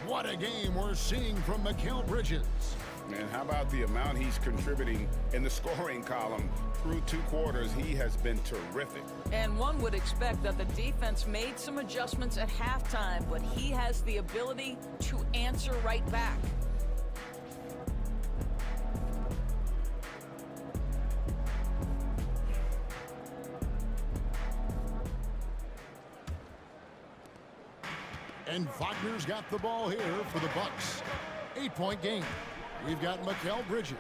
What a game we're seeing from Mikal Bridges. Man, how about the amount he's contributing in the scoring column? Through 2 quarters, he has been terrific. And one would expect that the defense made some adjustments at halftime, but he has the ability to answer right back. And Wagner's got the ball here for the Bucks. 8-point game. We've got Mikal Bridges.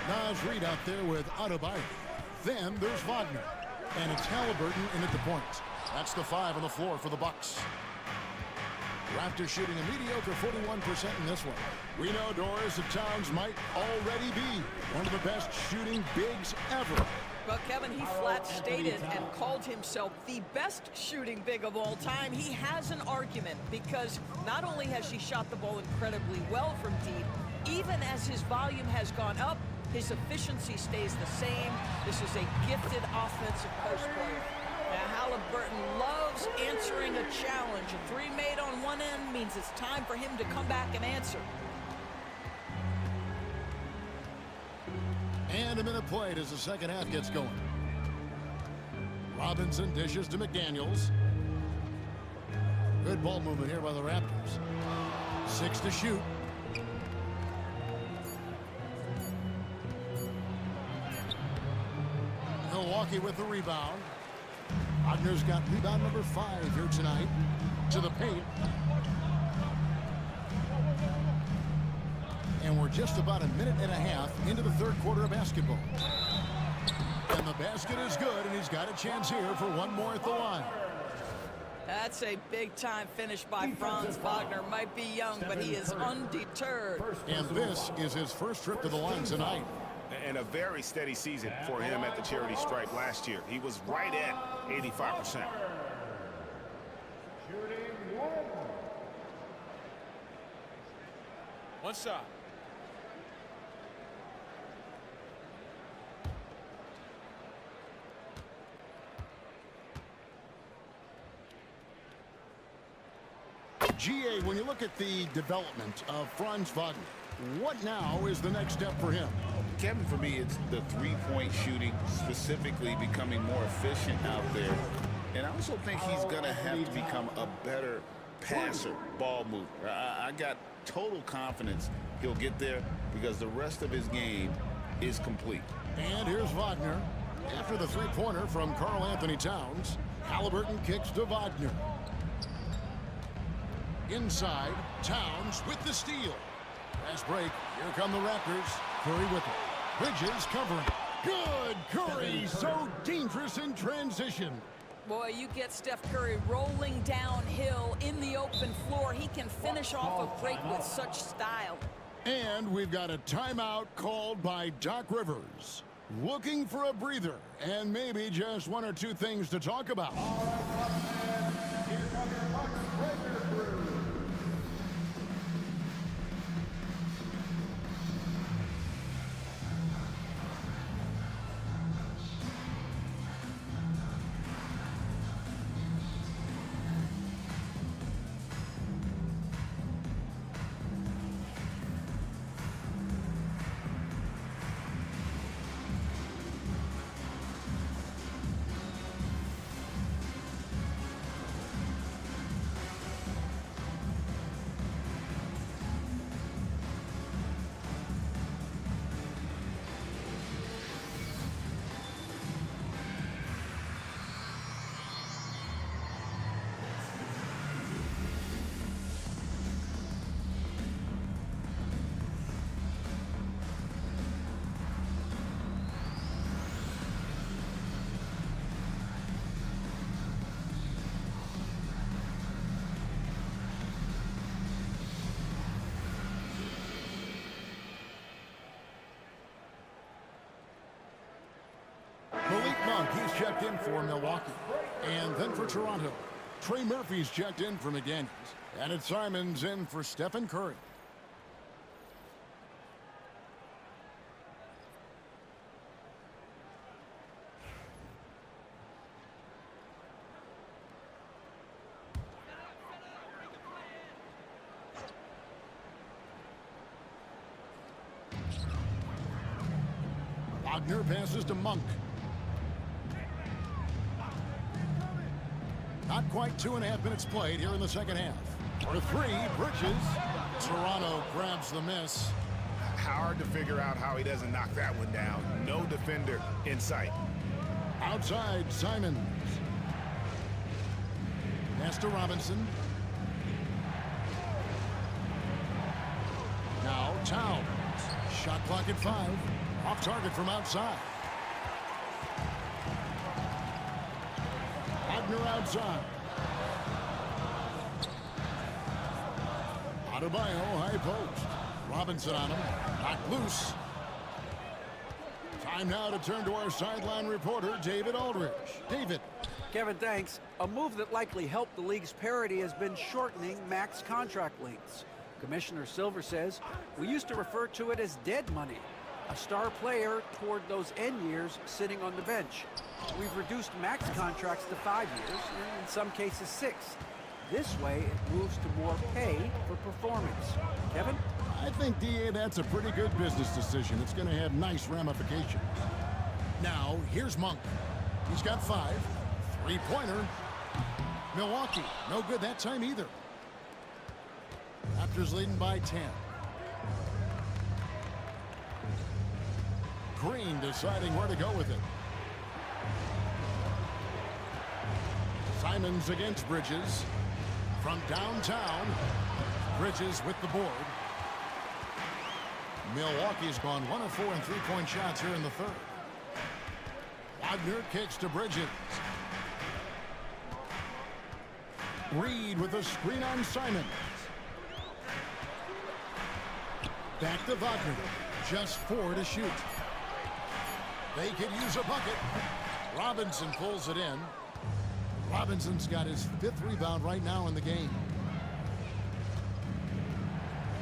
Naz Reid out there with Adebayo. Then there's Wagner. And it's Halliburton in at the point. That's the 5 on the floor for the Bucks. Raptors shooting a mediocre 41% in this one. We know, Doris, that Towns might already be one of the best shooting bigs ever. But Kevin, he flat stated and called himself the best shooting big of all time. He has an argument because not only has he shot the ball incredibly well from deep, even as his volume has gone up, his efficiency stays the same. This is a gifted offensive post player. Now, Halliburton loves answering a challenge. A 3 made on one end means it's time for him to come back and answer. And a minute played as the second half gets going. Robinson dishes to McDaniels. Good ball movement here by the Raptors. 6 to shoot. Milwaukee with the rebound. Wagner's got rebound number 5 here tonight. To the paint. And we're just about a minute and a half into the third quarter of basketball. And the basket is good, and he's got a chance here for one more at the line. That's a big-time finish by Franz Wagner. Might be young, but he is undeterred. And this is his first trip to the line tonight. And a very steady season for him at the charity stripe last year. He was right at 85%. One shot. GA, when you look at the development of Franz Wagner, what now is the next step for him? Kevin, for me, it's the three-point shooting, specifically becoming more efficient out there. And I also think he's going to have to become a better passer, ball mover. I got total confidence he'll get there because the rest of his game is complete. And here's Wagner. After the three-pointer from Karl Anthony Towns, Halliburton kicks to Wagner. Inside, Towns with the steal. Fast break. Here come the Raptors. Curry with it. Bridges covering. Good Curry. So dangerous in transition. Boy, you get Steph Curry rolling downhill in the open floor. He can finish off a break with such style. And we've got a timeout called by Doc Rivers. Looking for a breather and maybe just one or two things to talk about. He's checked in for Milwaukee. And then for Toronto, Trey Murphy's checked in for McDaniels. And it's Simons in for Stephen Curry. Wagner passes to Monk. Not quite 2.5 minutes played here in the second half. For three, Bridges. Toronto grabs the miss. Hard to figure out how he doesn't knock that one down. No defender in sight. Outside, Simons. Pass to Robinson. Now Towns. Shot clock at 5. Off target from outside. Wagner outside. Adebayo, high post. Robinson on him. Knocked loose. Time now to turn to our sideline reporter, David Aldridge. David. Kevin, thanks. A move that likely helped the league's parity has been shortening max contract lengths. Commissioner Silver says we used to refer to it as dead money, a star player toward those end years sitting on the bench. We've reduced max contracts to 5 years, and in some cases 6. This way, it moves to more pay for performance. Kevin? I think, D.A., that's a pretty good business decision. It's going to have nice ramifications. Now, here's Monk. He's got 5. Three-pointer. Milwaukee, no good that time either. Raptors leading by 10. Green deciding where to go with it. Simons against Bridges. From downtown, Bridges with the board. Milwaukee's gone 1 of 4 in three-point shots here in the third. Wagner kicks to Bridges. Reed with a screen on Simons. Back to Wagner. Just 4 to shoot. They could use a bucket. Robinson pulls it in. Robinson's got his 5th rebound right now in the game.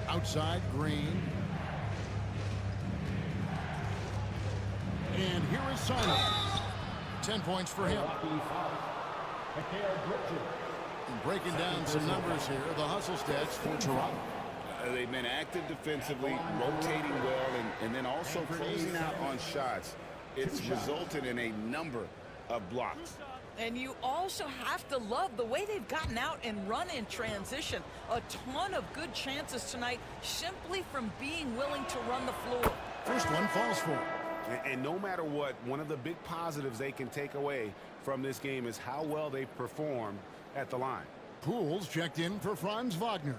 Outside, Green. And here is Simons. 10 points for him. And breaking down some numbers here, the hustle stats for Toronto. They've been active defensively, rotating well, and then also closing out on shots. It's resulted in a number of blocks. And you also have to love the way they've gotten out and run in transition. A ton of good chances tonight simply from being willing to run the floor. First one falls for him. And no matter what, one of the big positives they can take away from this game is how well they perform at the line. Pools checked in for Franz Wagner.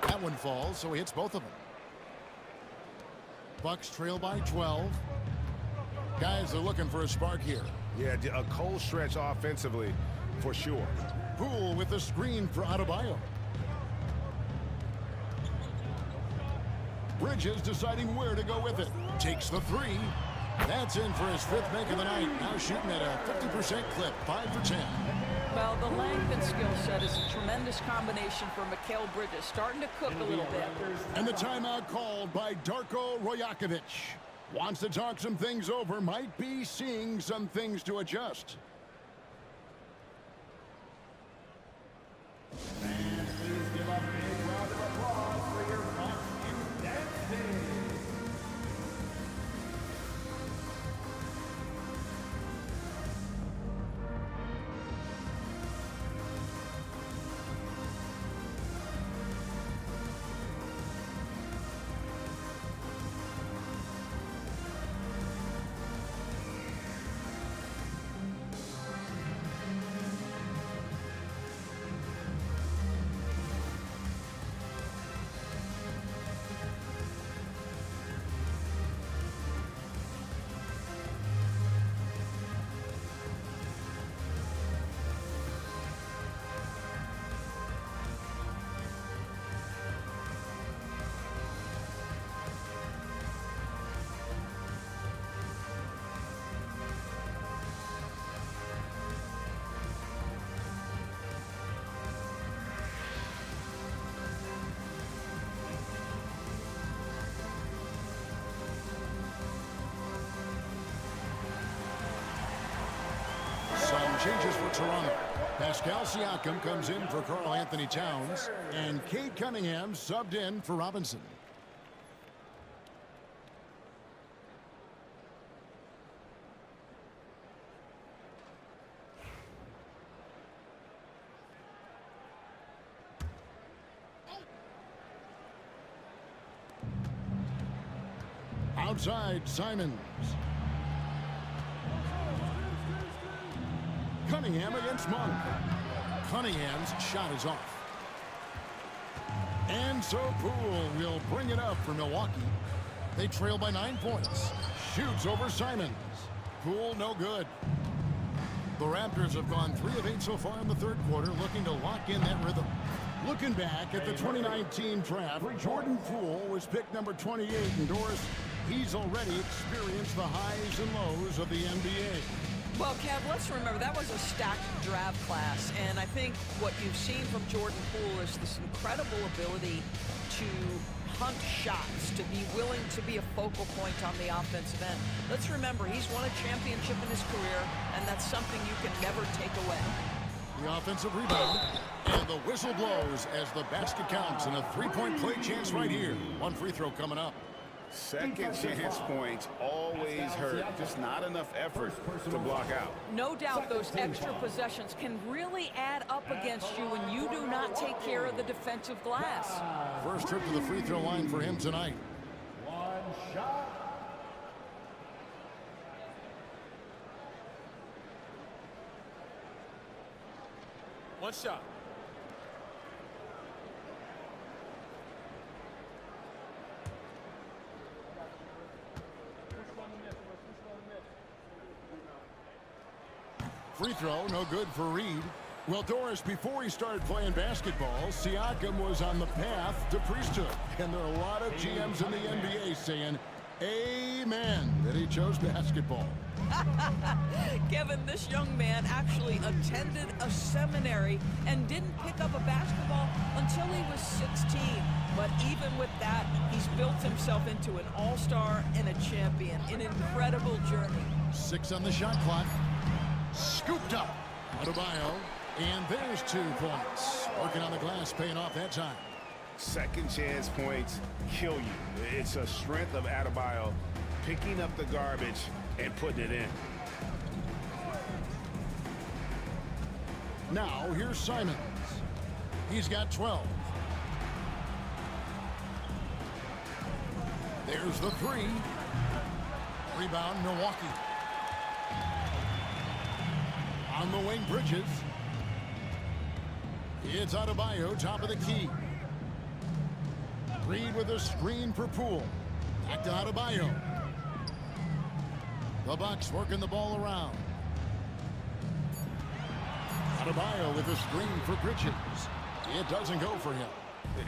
That one falls, so he hits both of them. Bucks trail by 12. Guys are looking for a spark here. Yeah, a cold stretch offensively for sure. Poole with the screen for Adebayo. Bridges deciding where to go with it. Takes the 3. That's in for his 5th make of the night. Now shooting at a 50% clip, 5 for 10. Well, the length and skill set is a tremendous combination for Mikal Bridges. Starting to cook a little bit. And the timeout called by Darko Rojakovic. Wants to talk some things over. Might be seeing some things to adjust. Fans, please give a big round of applause for your Bucks in dancing. changes for Toronto. Pascal Siakam comes in for Karl Anthony Towns, and Cade Cunningham subbed in for Robinson. Outside, Simons. Cunningham against Monk. Cunningham's shot is off. And so Poole will bring it up for Milwaukee. They trail by 9 points. Shoots over Simons. Poole no good. The Raptors have gone 3 of 8 so far in the third quarter, looking to lock in that rhythm. Looking back at the 2019 draft, Jordan Poole was picked number 28, and Doris, he's already experienced the highs and lows of the NBA. Well, Kev, let's remember that was a stacked draft class, and I think what you've seen from Jordan Poole is this incredible ability to hunt shots, to be willing to be a focal point on the offensive end. Let's remember, he's won a championship in his career, and that's something you can never take away. The offensive rebound, and the whistle blows as the basket counts, and a three-point play chance right here. One free throw coming up. Second chance points always hurt. Just not enough effort to block out. No doubt those extra possessions can really add up against you when you do not take care of the defensive glass. First trip to the free throw line for him tonight. One shot. One shot. Free throw, no good for Reed. Well, Doris, before he started playing basketball, Siakam was on the path to priesthood. And there are a lot of GMs in the NBA saying, amen, that he chose basketball. Kevin, this young man actually attended a seminary and didn't pick up a basketball until he was 16. But even with that, he's built himself into an all-star and a champion. An incredible journey. 6 on the shot clock. Scooped up. Adebayo. And there's 2 points. Working on the glass, paying off that time. Second chance points kill you. It's a strength of Adebayo picking up the garbage and putting it in. Now, here's Simons. He's got 12. There's the 3. Rebound, Milwaukee. On the wing, Bridges. It's Adebayo, top of the key. Reed with a screen for Poole. Back to Adebayo. The Bucks working the ball around. Adebayo with a screen for Bridges. It doesn't go for him.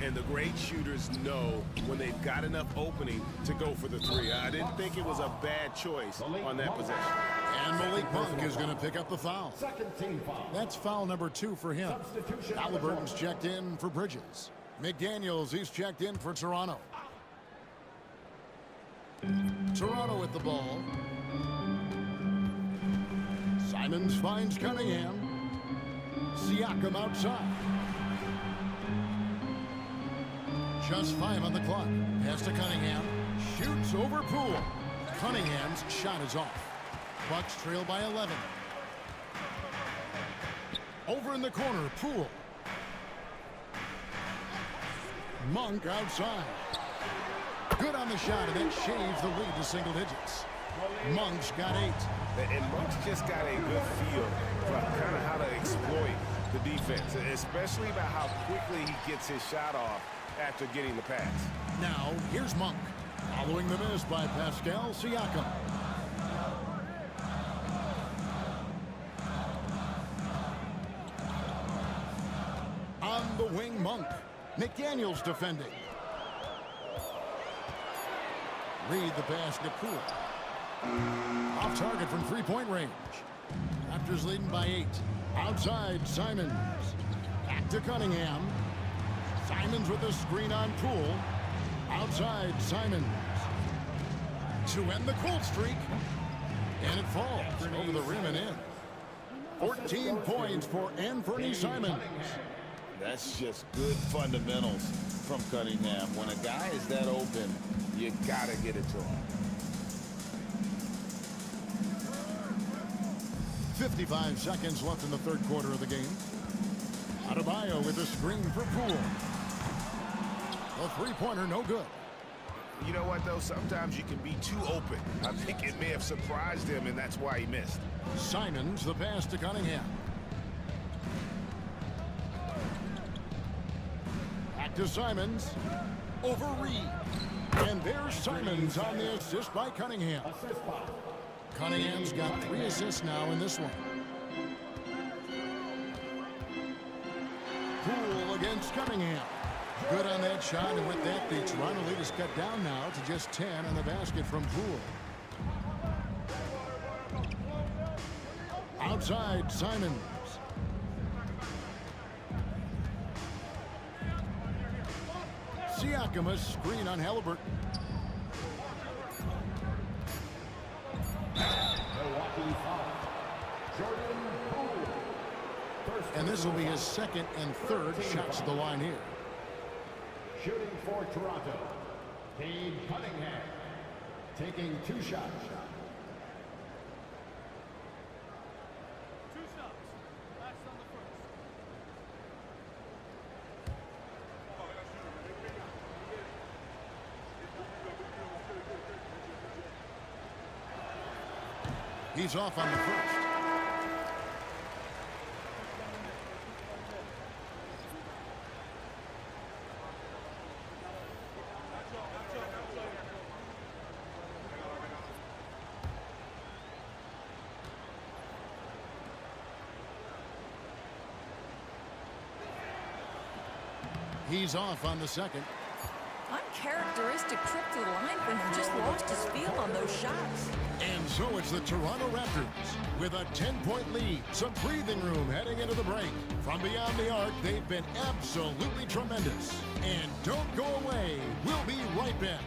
And the great shooters know when they've got enough opening to go for the 3. I didn't think it was a bad choice on that possession. And Malik Monk is going to pick up the foul. Second team foul. That's foul number 2 for him. Halliburton's checked in for Bridges. McDaniels, he's checked in for Toronto. Toronto with the ball. Simons finds Cunningham. Siakam outside. Just 5 on the clock. Pass to Cunningham. Shoots over Poole. Cunningham's shot is off. Bucks trail by 11. Over in the corner, Poole. Monk outside. Good on the shot, and that shaves the lead to single digits. Monk's got 8. And Monk's just got a good feel for kind of how to exploit the defense, especially about how quickly he gets his shot off after getting the pass. Now, here's Monk, following the miss by Pascal Siakam. On the wing, Monk. McDaniels defending. Reed the pass to Poole. Off target from three-point range. Raptors leading by 8. Outside, Simons. Back to Cunningham. Simons with a screen on Poole. Outside, Simons. To end the cold streak. And it falls over the rim and in. 14 points for Anthony Simons. That's just good fundamentals from Cunningham. When a guy is that open, you gotta get it to him. 55 seconds left in the third quarter of the game. Adebayo with a screen for Poole. The three-pointer, no good. You know what, though? Sometimes you can be too open. I think it may have surprised him, and that's why he missed. Simons, the pass to Cunningham. Back to Simons. Over Reed. And there's Simons on the assist by Cunningham. Cunningham's got 3 assists now in this one. Poole against Cunningham. Good on that shot, and with that, the Toronto lead is cut down now to just 10 on the basket from Poole. Outside, Simons. Siakam, a screen on Halliburton. And this will be his second and third shots at the line here. Shooting for Toronto, Cade Cunningham, taking 2 shots. 2 shots. Last on the first. He's off on the first. He's off on the second. Uncharacteristic trip to the line for him. Just lost his feel on those shots. And so it's the Toronto Raptors with a 10-point lead. Some breathing room heading into the break. From beyond the arc, they've been absolutely tremendous. And don't go away. We'll be right back.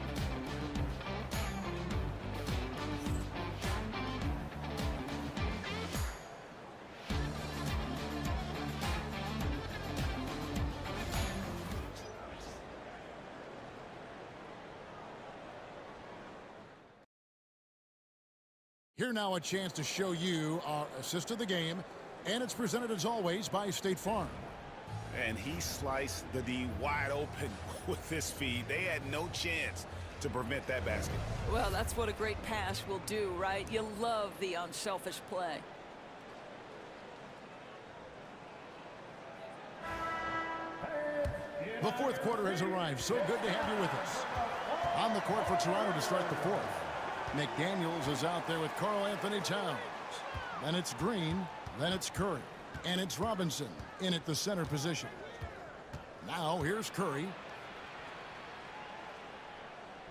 Here now a chance to show you our assist of the game, and it's presented as always by State Farm. And he sliced the D wide open with this feed. They had no chance to prevent that basket. Well, that's what a great pass will do, right? You love the unselfish play. The fourth quarter has arrived. So good to have you with us. On the court for Toronto to start the fourth. McDaniels is out there with Karl Anthony Towns. Then it's Green. Then it's Curry. And it's Robinson in at the center position. Now here's Curry.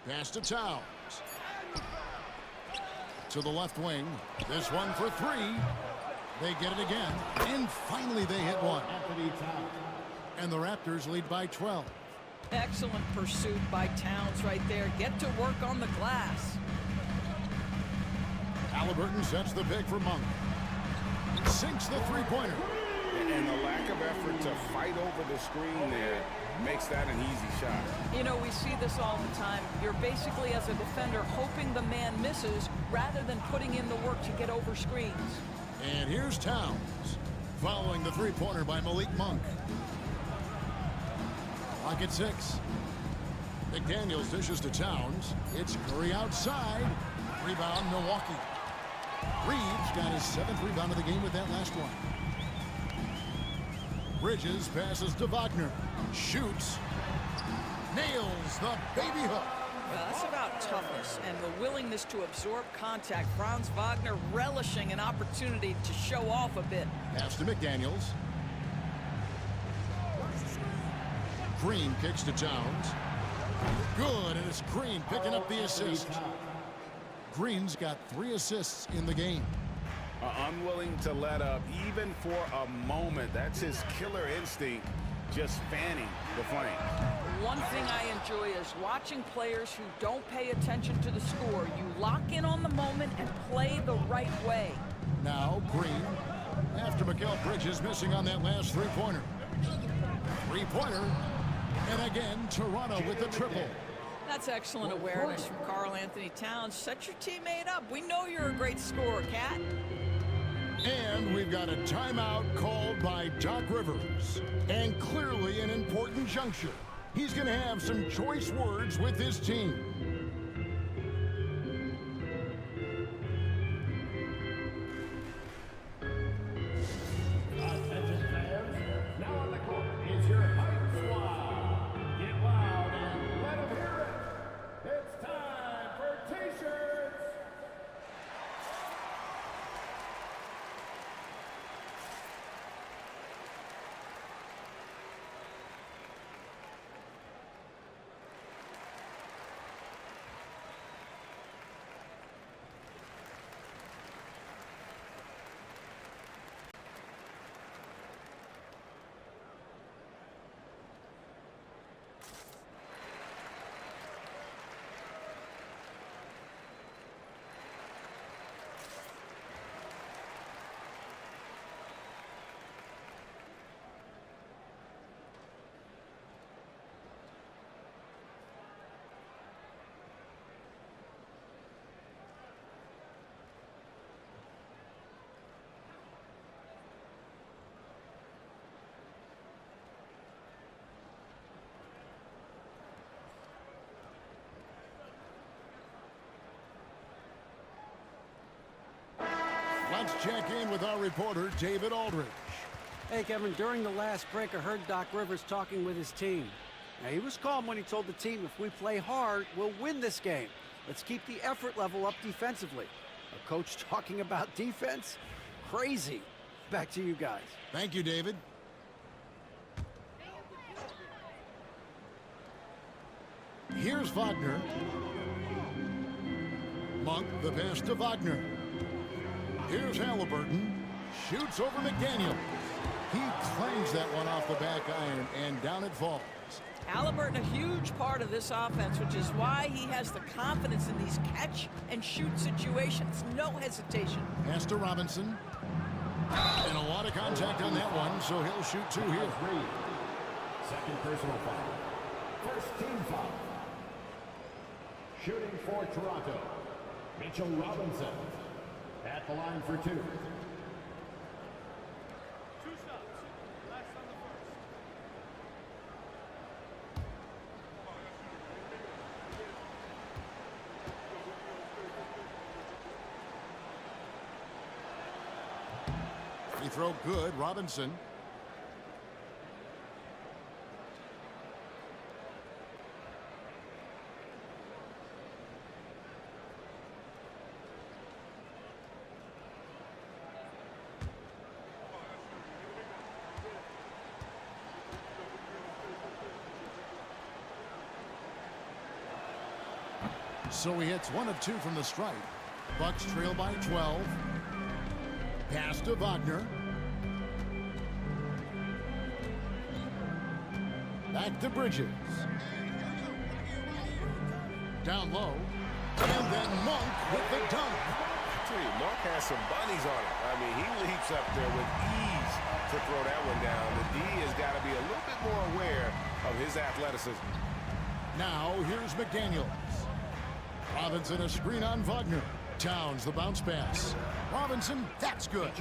Pass to Towns. To the left wing. This one for 3. They get it again. And finally they hit one. And the Raptors lead by 12. Excellent pursuit by Towns right there. Get to work on the glass. Halliburton sets the pick for Monk. Sinks the three-pointer. And the lack of effort to fight over the screen there makes that an easy shot. You know, we see this all the time. You're basically, as a defender, hoping the man misses rather than putting in the work to get over screens. And here's Towns, following the three-pointer by Malik Monk. Clock at 6. McDaniels dishes to Towns. It's Curry outside. Rebound, Milwaukee. Reeves got his 7th rebound of the game with that last one. Bridges passes to Wagner. Shoots. Nails the baby hook. Well, that's about toughness and the willingness to absorb contact. Franz Wagner relishing an opportunity to show off a bit. Pass to McDaniels. Green kicks to Towns. Good, and it's Green picking up the assist. Green's got 3 assists in the game. Unwilling to let up even for a moment. That's his killer instinct, just fanning the flame. One thing I enjoy is watching players who don't pay attention to the score. You lock in on the moment and play the right way. Now Green after Mikal Bridges missing on that last three-pointer. Three-pointer, and again, Toronto with the triple. That's excellent awareness from Karl Anthony Towns. Set your teammate up. We know you're a great scorer, Cat. And we've got a timeout called by Doc Rivers. And clearly an important juncture. He's going to have some choice words with his team. Attention fans, now on the court is your hype squad. Get loud and let them hear it. It's time for T-shirts. Let's check in with our reporter, David Aldridge. Hey, Kevin, during the last break, I heard Doc Rivers talking with his team. Now, he was calm when he told the team, if we play hard, we'll win this game. Let's keep the effort level up defensively. A coach talking about defense? Crazy. Back to you guys. Thank you, David. Here's Wagner. Monk, the pass to Wagner. Here's Halliburton. Shoots over McDaniel. He clangs that one off the back iron, and down it falls. Halliburton, a huge part of this offense, which is why he has the confidence in these catch-and-shoot situations. No hesitation. Pass to Robinson. And a lot of contact on that one, so he'll shoot two here. Second personal foul. First team foul. Shooting for Toronto, Mitchell Robinson at the line for two. Free throw good, Robinson. So he hits 1 of 2 from the stripe. Bucks trail by 12. Pass to Wagner. Back to Bridges. Down low. And then Monk with the dunk. I tell you, Monk has some bunnies on it. I mean, he leaps up there with ease to throw that one down. The D has got to be a little bit more aware of his athleticism. Now, here's McDaniels. Robinson, a screen on Wagner. Towns, the bounce pass. Robinson, that's good.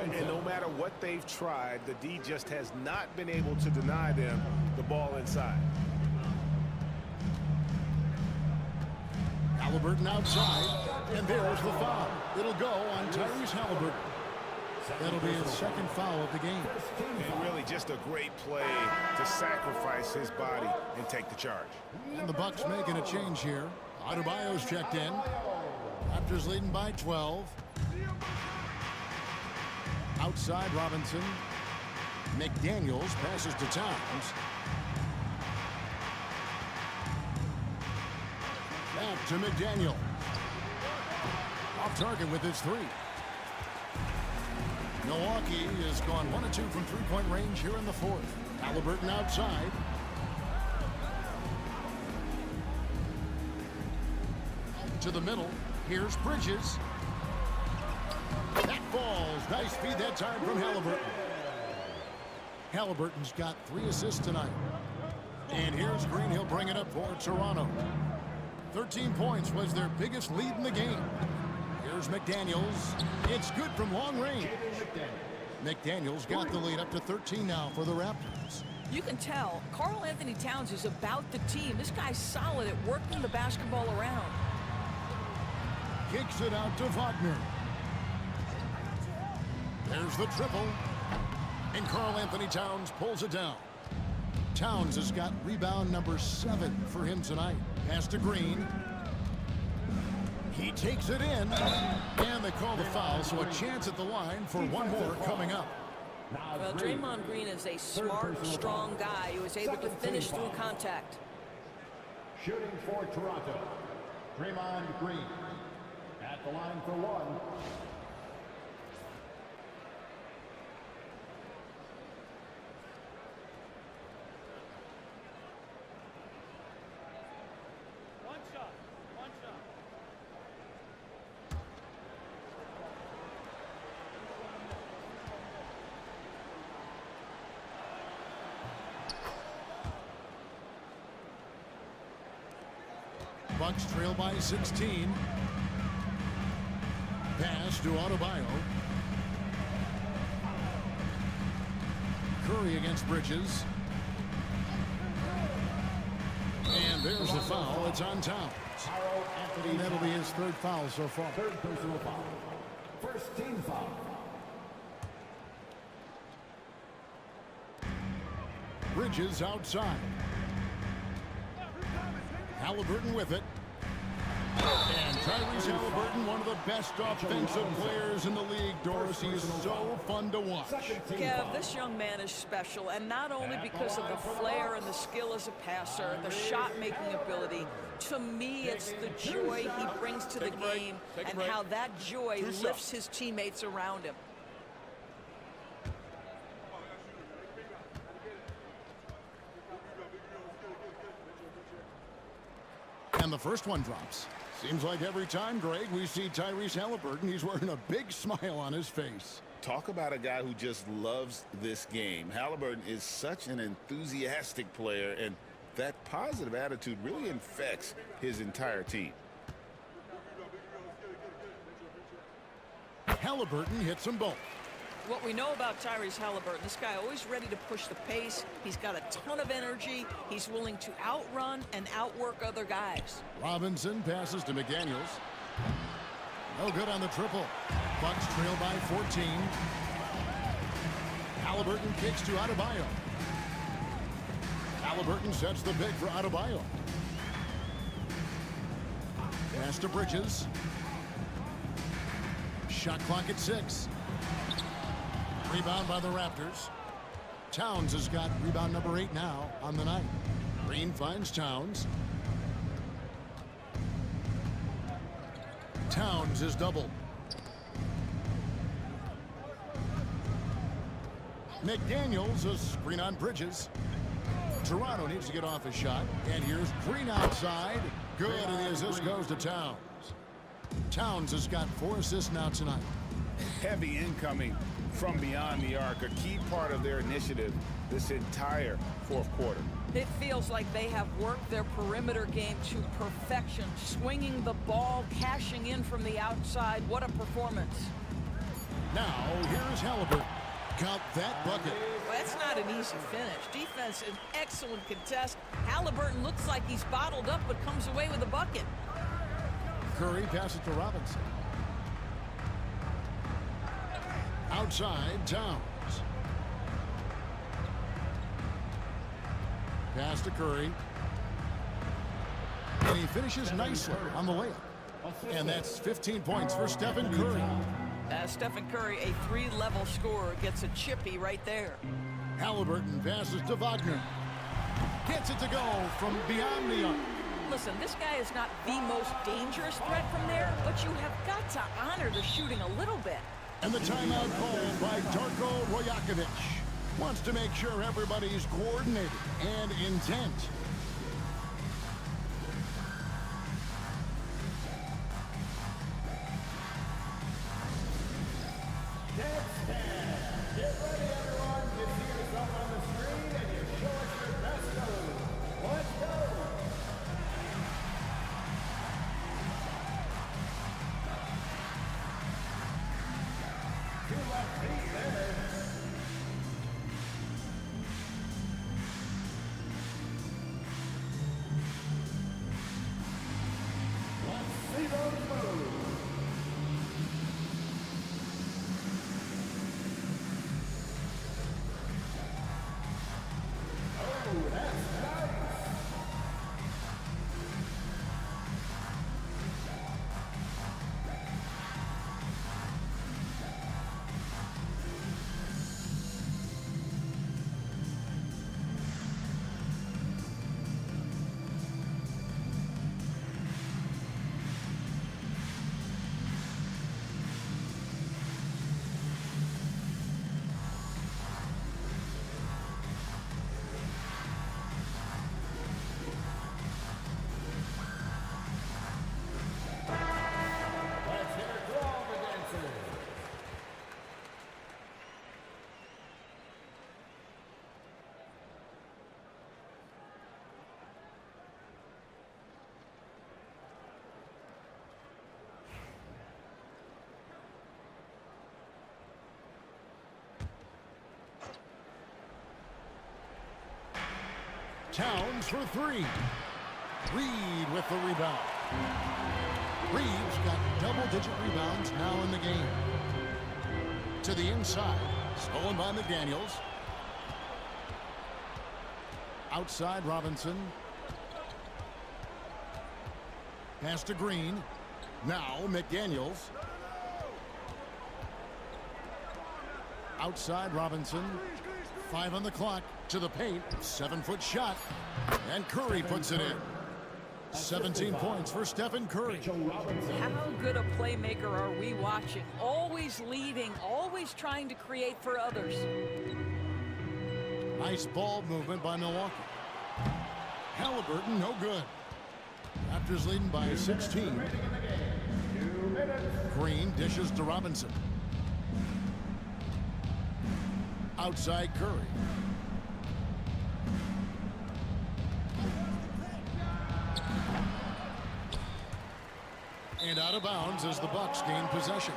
And no matter what they've tried, the D just has not been able to deny them the ball inside. Halliburton outside, and there's the foul. It'll go on Tyrese Halliburton. That'll be his second foul of the game. And really just a great play to sacrifice his body and take the charge. And the Bucks making a change here. Adebayo's checked in. Raptors leading by 12. Outside Robinson. McDaniels passes to Towns. Back to McDaniel. Off target with his three. Milwaukee has gone 1 of 2 from three-point range here in the fourth. Halliburton outside. To the middle. Here's Bridges. That falls. Nice feed that time from Halliburton. Halliburton's got 3 assists tonight. And here's Green. He'll bring it up for Toronto. 13 points was their biggest lead in the game. Here's McDaniels. It's good from long range. McDaniels got the lead up to 13 now for the Raptors. You can tell Karl Anthony Towns is about the team. This guy's solid at working the basketball around. Kicks it out to Wagner. There's the triple. And Karl Anthony Towns pulls it down. Towns has got rebound number 7 for him tonight. Pass to Green. He takes it in. And they call the foul, so a chance at the line for one more coming up. Well, Draymond Green is a smart, strong guy who is able to finish through contact. Shooting for Toronto, Draymond Green. At the line for 1. Bucks trail by 16. Pass to Adebayo. Curry against Bridges. And there's the foul. It's on Towns. And that'll be his 3rd foul so far. 3rd personal foul. First team foul. Bridges outside. Halliburton with it. And Tyrese Halliburton, one of the best offensive players in the league, Doris. He is so fun to watch. Kev, this young man is special, and not only because of the flair and the skill as a passer, the shot-making ability. To me, it's the joy he brings to the game and how that joy lifts his teammates around him. And the first one drops. Seems like every time, Greg, we see Tyrese Halliburton, he's wearing a big smile on his face. Talk about a guy who just loves this game. Halliburton is such an enthusiastic player, and that positive attitude really infects his entire team. Halliburton hits them both. What we know about Tyrese Halliburton, this guy always ready to push the pace. He's got a ton of energy. He's willing to outrun and outwork other guys. Robinson passes to McDaniels. No good on the triple. Bucks trail by 14. Halliburton kicks to Adebayo. Halliburton sets the pick for Adebayo. Pass to Bridges. Shot clock at 6. Rebound by the Raptors. Towns has got rebound number 8 now on the night. Green finds Towns. Towns is doubled. McDaniels, a screen on Bridges. Toronto needs to get off a shot. And here's Green outside. Good, and the assist goes to Towns. Towns has got 4 assists now tonight. Heavy incoming from beyond the arc, a key part of their initiative this entire 4th quarter. It feels like they have worked their perimeter game to perfection, swinging the ball, cashing in from the outside. What a performance. Now, here's Halliburton. Count that bucket. Well, that's not an easy finish. Defense, an excellent contest. Halliburton looks like he's bottled up, but comes away with a bucket. Curry passes to Robinson. Outside, Towns. Pass to Curry. And he finishes nicely on the layup. And that's 15 points for Stephen Curry. Stephen Curry, a 3-level scorer, gets a chippy right there. Halliburton passes to Wagner. Gets it to go from beyond the arc. Listen, this guy is not the most dangerous threat from there, but you have got to honor the shooting a little bit. And the timeout called by Darko Rajakovic. Wants to make sure everybody's coordinated and intent. Let's see those moves. Oh, that's nice. Let's hear it for all the dancers. Towns for three. Reed with the rebound. Reeves got double-digit rebounds now in the game. To the inside. Stolen by McDaniels. Outside Robinson. Pass to Green. Now McDaniels. Outside Robinson. 5 on the clock. To the paint. 7-foot shot. And Curry puts it in. 17 points for Stephen Curry. How good a playmaker are we watching? Always leading, always trying to create for others. Nice ball movement by Milwaukee. Halliburton, no good. Raptors leading by 16. Green dishes to Robinson. Outside Curry. And out of bounds as the Bucks gain possession.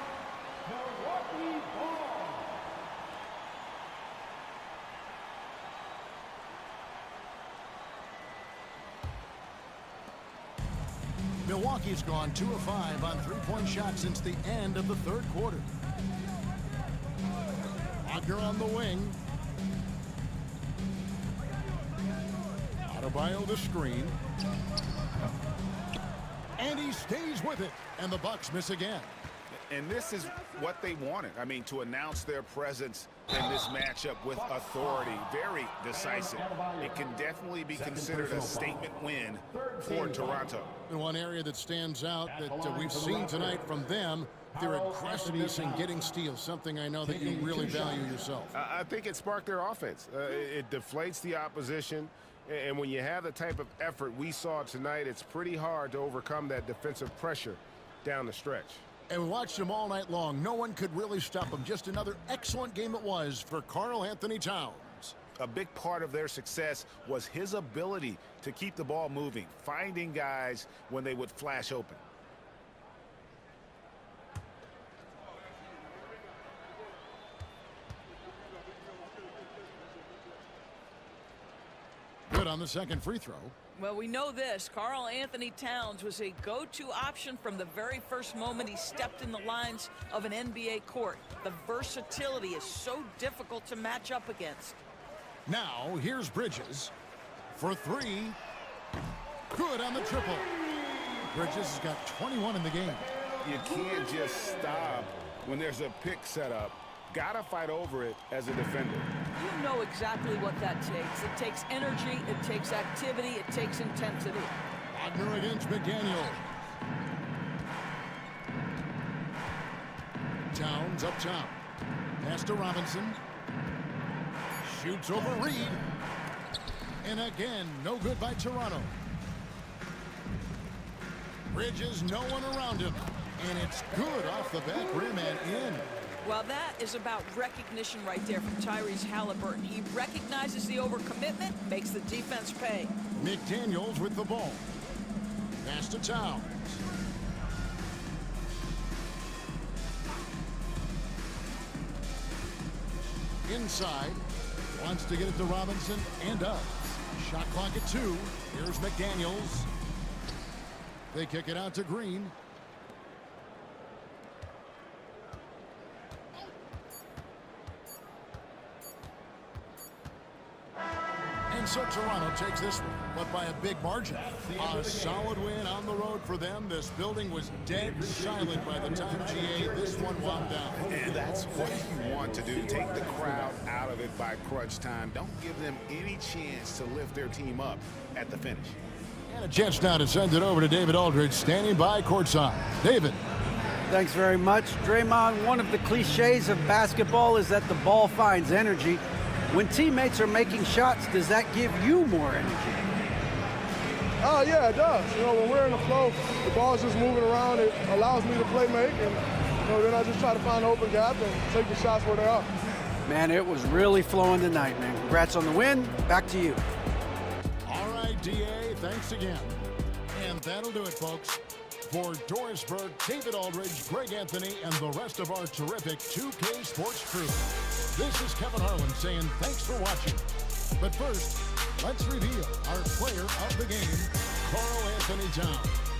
Milwaukee's gone 2 of 5 on three-point shots since the end of the third quarter. Wagner on the wing. Adebayo the screen. And he stays with it. And the Bucks miss again. And this is what they wanted. I mean, to announce their presence in this matchup with authority. Very decisive. It can definitely be considered a statement win for Toronto. And one area that stands out that we've seen tonight from them, their aggressiveness in getting steals, something I know that you really value yourself. I think it sparked their offense. It deflates the opposition. And when you have the type of effort we saw tonight, it's pretty hard to overcome that defensive pressure down the stretch. And we watched him all night long. No one could really stop him. Just another excellent game it was for Karl Anthony Towns. A big part of their success was his ability to keep the ball moving, finding guys when they would flash open. Good on the second free throw. Well, we know this. Karl Anthony Towns was a go-to option from the very first moment he stepped in the lines of an NBA court. The versatility is so difficult to match up against. Now, here's Bridges for three. Good on the triple. Bridges has got 21 in the game. You can't just stop when there's a pick set up. Gotta fight over it as a defender. You know exactly what that takes. It takes energy, it takes activity, it takes intensity. Wagner against McDaniel. Towns up top. Pass to Robinson. Shoots over Reed. And again, no good by Toronto. Bridges, no one around him. And it's good off the back rim and in. Well, that is about recognition right there from Tyrese Halliburton. He recognizes the overcommitment, makes the defense pay. McDaniels with the ball. Pass to Towns. inside. Wants to get it to Robinson and does. Shot clock at 2. Here's McDaniels. They kick it out to Green. And so Toronto takes this one, but by a big margin. A solid win on the road for them. This building was dead silent by the time GA this one wound down. And that's what you want to do. Take the crowd out of it by crunch time. Don't give them any chance to lift their team up at the finish. And a chance now to send it over to David Aldridge, standing by courtside. David. Thanks very much. Draymond, one of the cliches of basketball is that the ball finds energy. When teammates are making shots, does that give you more energy? Oh, yeah, it does. You know, when we're in the flow, the ball's just moving around. It allows me to play make, and, you know, then I just try to find an open gap and take the shots where they are. Man, it was really flowing tonight, man. Congrats on the win. Back to you. All right, DA, thanks again. And that'll do it, folks. For Dorisburg, David Aldridge, Greg Anthony, and the rest of our terrific 2K Sports crew, this is Kevin Harlan saying thanks for watching. But first, let's reveal our player of the game, Karl Anthony Towns.